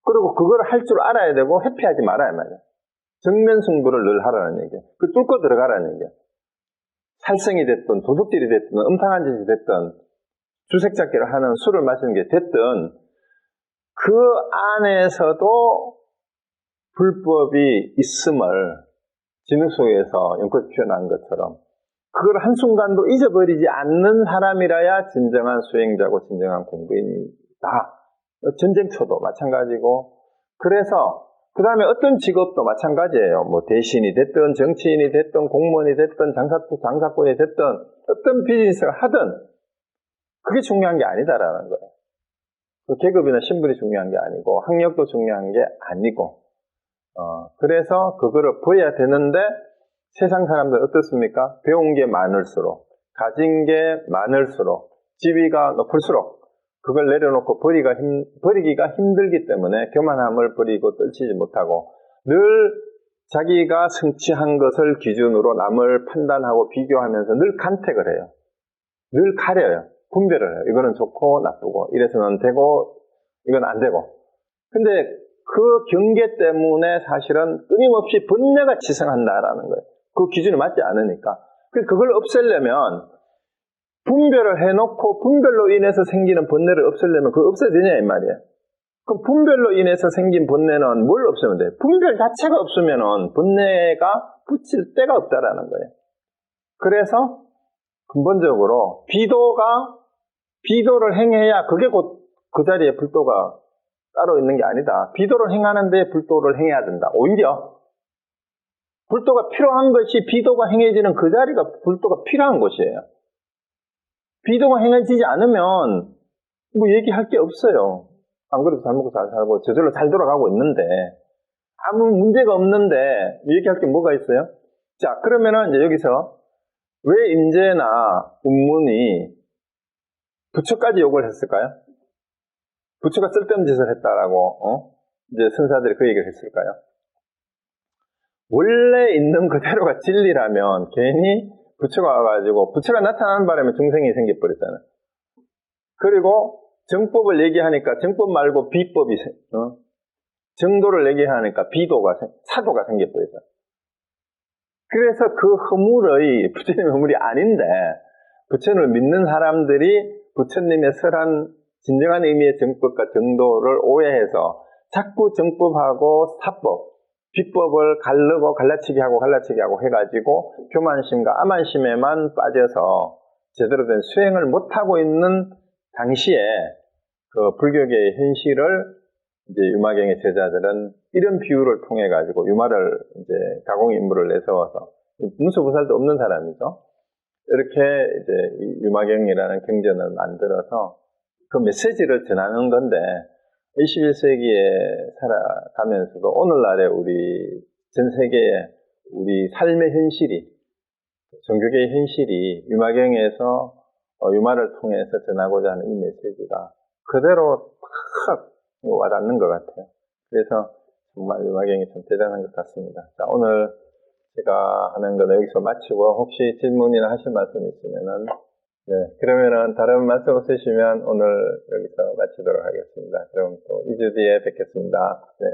그리고 그걸 할 줄 알아야 되고 회피하지 말아야 말이에요. 정면 승부를 늘 하라는 얘기예요. 그 뚫고 들어가라는 얘기예요. 살생이 됐든 도둑질이 됐든 음탕한 짓이 됐든 주색잡기를 하는 술을 마시는 게 됐든 그 안에서도 불법이 있음을 진흙 속에서 연꽃이 피어난 것처럼 그걸 한순간도 잊어버리지 않는 사람이라야 진정한 수행자고 진정한 공부인이다. 전쟁터도 마찬가지고, 그래서 그 다음에 어떤 직업도 마찬가지예요. 뭐 대신이 됐든 정치인이 됐든 공무원이 됐든 장사꾼이 됐든 어떤 비즈니스를 하든 그게 중요한 게 아니다라는 거예요. 그 계급이나 신분이 중요한 게 아니고 학력도 중요한 게 아니고, 그래서 그거를 보여야 되는데 세상 사람들 어떻습니까? 배운 게 많을수록, 가진 게 많을수록, 지위가 높을수록 그걸 내려놓고 버리기가 힘들기 때문에 교만함을 버리고 떨치지 못하고 늘 자기가 성취한 것을 기준으로 남을 판단하고 비교하면서 늘 간택을 해요. 늘 가려요. 분별을 해요. 이거는 좋고 나쁘고 이래서는 되고 이건 안 되고. 근데 그 경계 때문에 사실은 끊임없이 번뇌가 치생한다라는 거예요. 그 기준이 맞지 않으니까. 그걸 없애려면 분별을 해놓고 분별로 인해서 생기는 번뇌를 없애려면 그거 없어지냐 이 말이에요. 그럼 분별로 인해서 생긴 번뇌는 뭘 없애면 돼요? 분별 자체가 없으면은 번뇌가 붙일 데가 없다라는 거예요. 그래서 근본적으로 비도를 행해야 그게 곧 그 자리에 불도가 따로 있는 게 아니다. 비도를 행하는데 불도를 행해야 된다. 오히려 불도가 필요한 것이 비도가 행해지는 그 자리가 불도가 필요한 곳이에요. 비도가 행해지지 않으면 뭐 얘기할 게 없어요. 안 그래도 잘 먹고 잘 살고 저절로 잘 돌아가고 있는데 아무 문제가 없는데 얘기할 게 뭐가 있어요? 자, 그러면은 이제 여기서 왜 임재나 운문이 부처까지 욕을 했을까요? 부처가 쓸데없는 짓을 했다라고 이제 선사들이 그 얘기를 했을까요? 원래 있는 그대로가 진리라면 괜히 부처가 와가지고 부처가 나타나는 바람에 중생이 생겨버렸잖아요. 그리고 정법을 얘기하니까 정법 말고 비법이 정도를 얘기하니까 사도가 생겨버렸잖아요. 그래서 그 허물의 부처님의 허물이 아닌데 부처님을 믿는 사람들이 부처님의 설한 진정한 의미의 정법과 정도를 오해해서 자꾸 정법하고 사법, 비법을 갈라치기 하고 해가지고 교만심과 아만심에만 빠져서 제대로 된 수행을 못하고 있는 당시에 그 불교계의 현실을 이제 유마경의 제자들은 이런 비유를 통해 가지고 유마를 이제 가공 인물을 내세워서 문수부살도 없는 사람이죠. 이렇게 이제 유마경이라는 경전을 만들어서 그 메시지를 전하는 건데 21세기에 살아가면서도 오늘날의 우리 전 세계의 우리 삶의 현실이 종교계의 현실이 유마경에서 유마를 통해서 전하고자 하는 이 메시지가 그대로 팍 와닿는 것 같아요. 그래서 정말 유마경이 좀 대단한 것 같습니다. 자, 오늘 제가 하는 거는 여기서 마치고 혹시 질문이나 하실 말씀 있으면은 네, 그러면은 다른 말씀 없으시면 오늘 여기서 마치도록 하겠습니다. 그럼 또 2주 뒤에 뵙겠습니다. 네.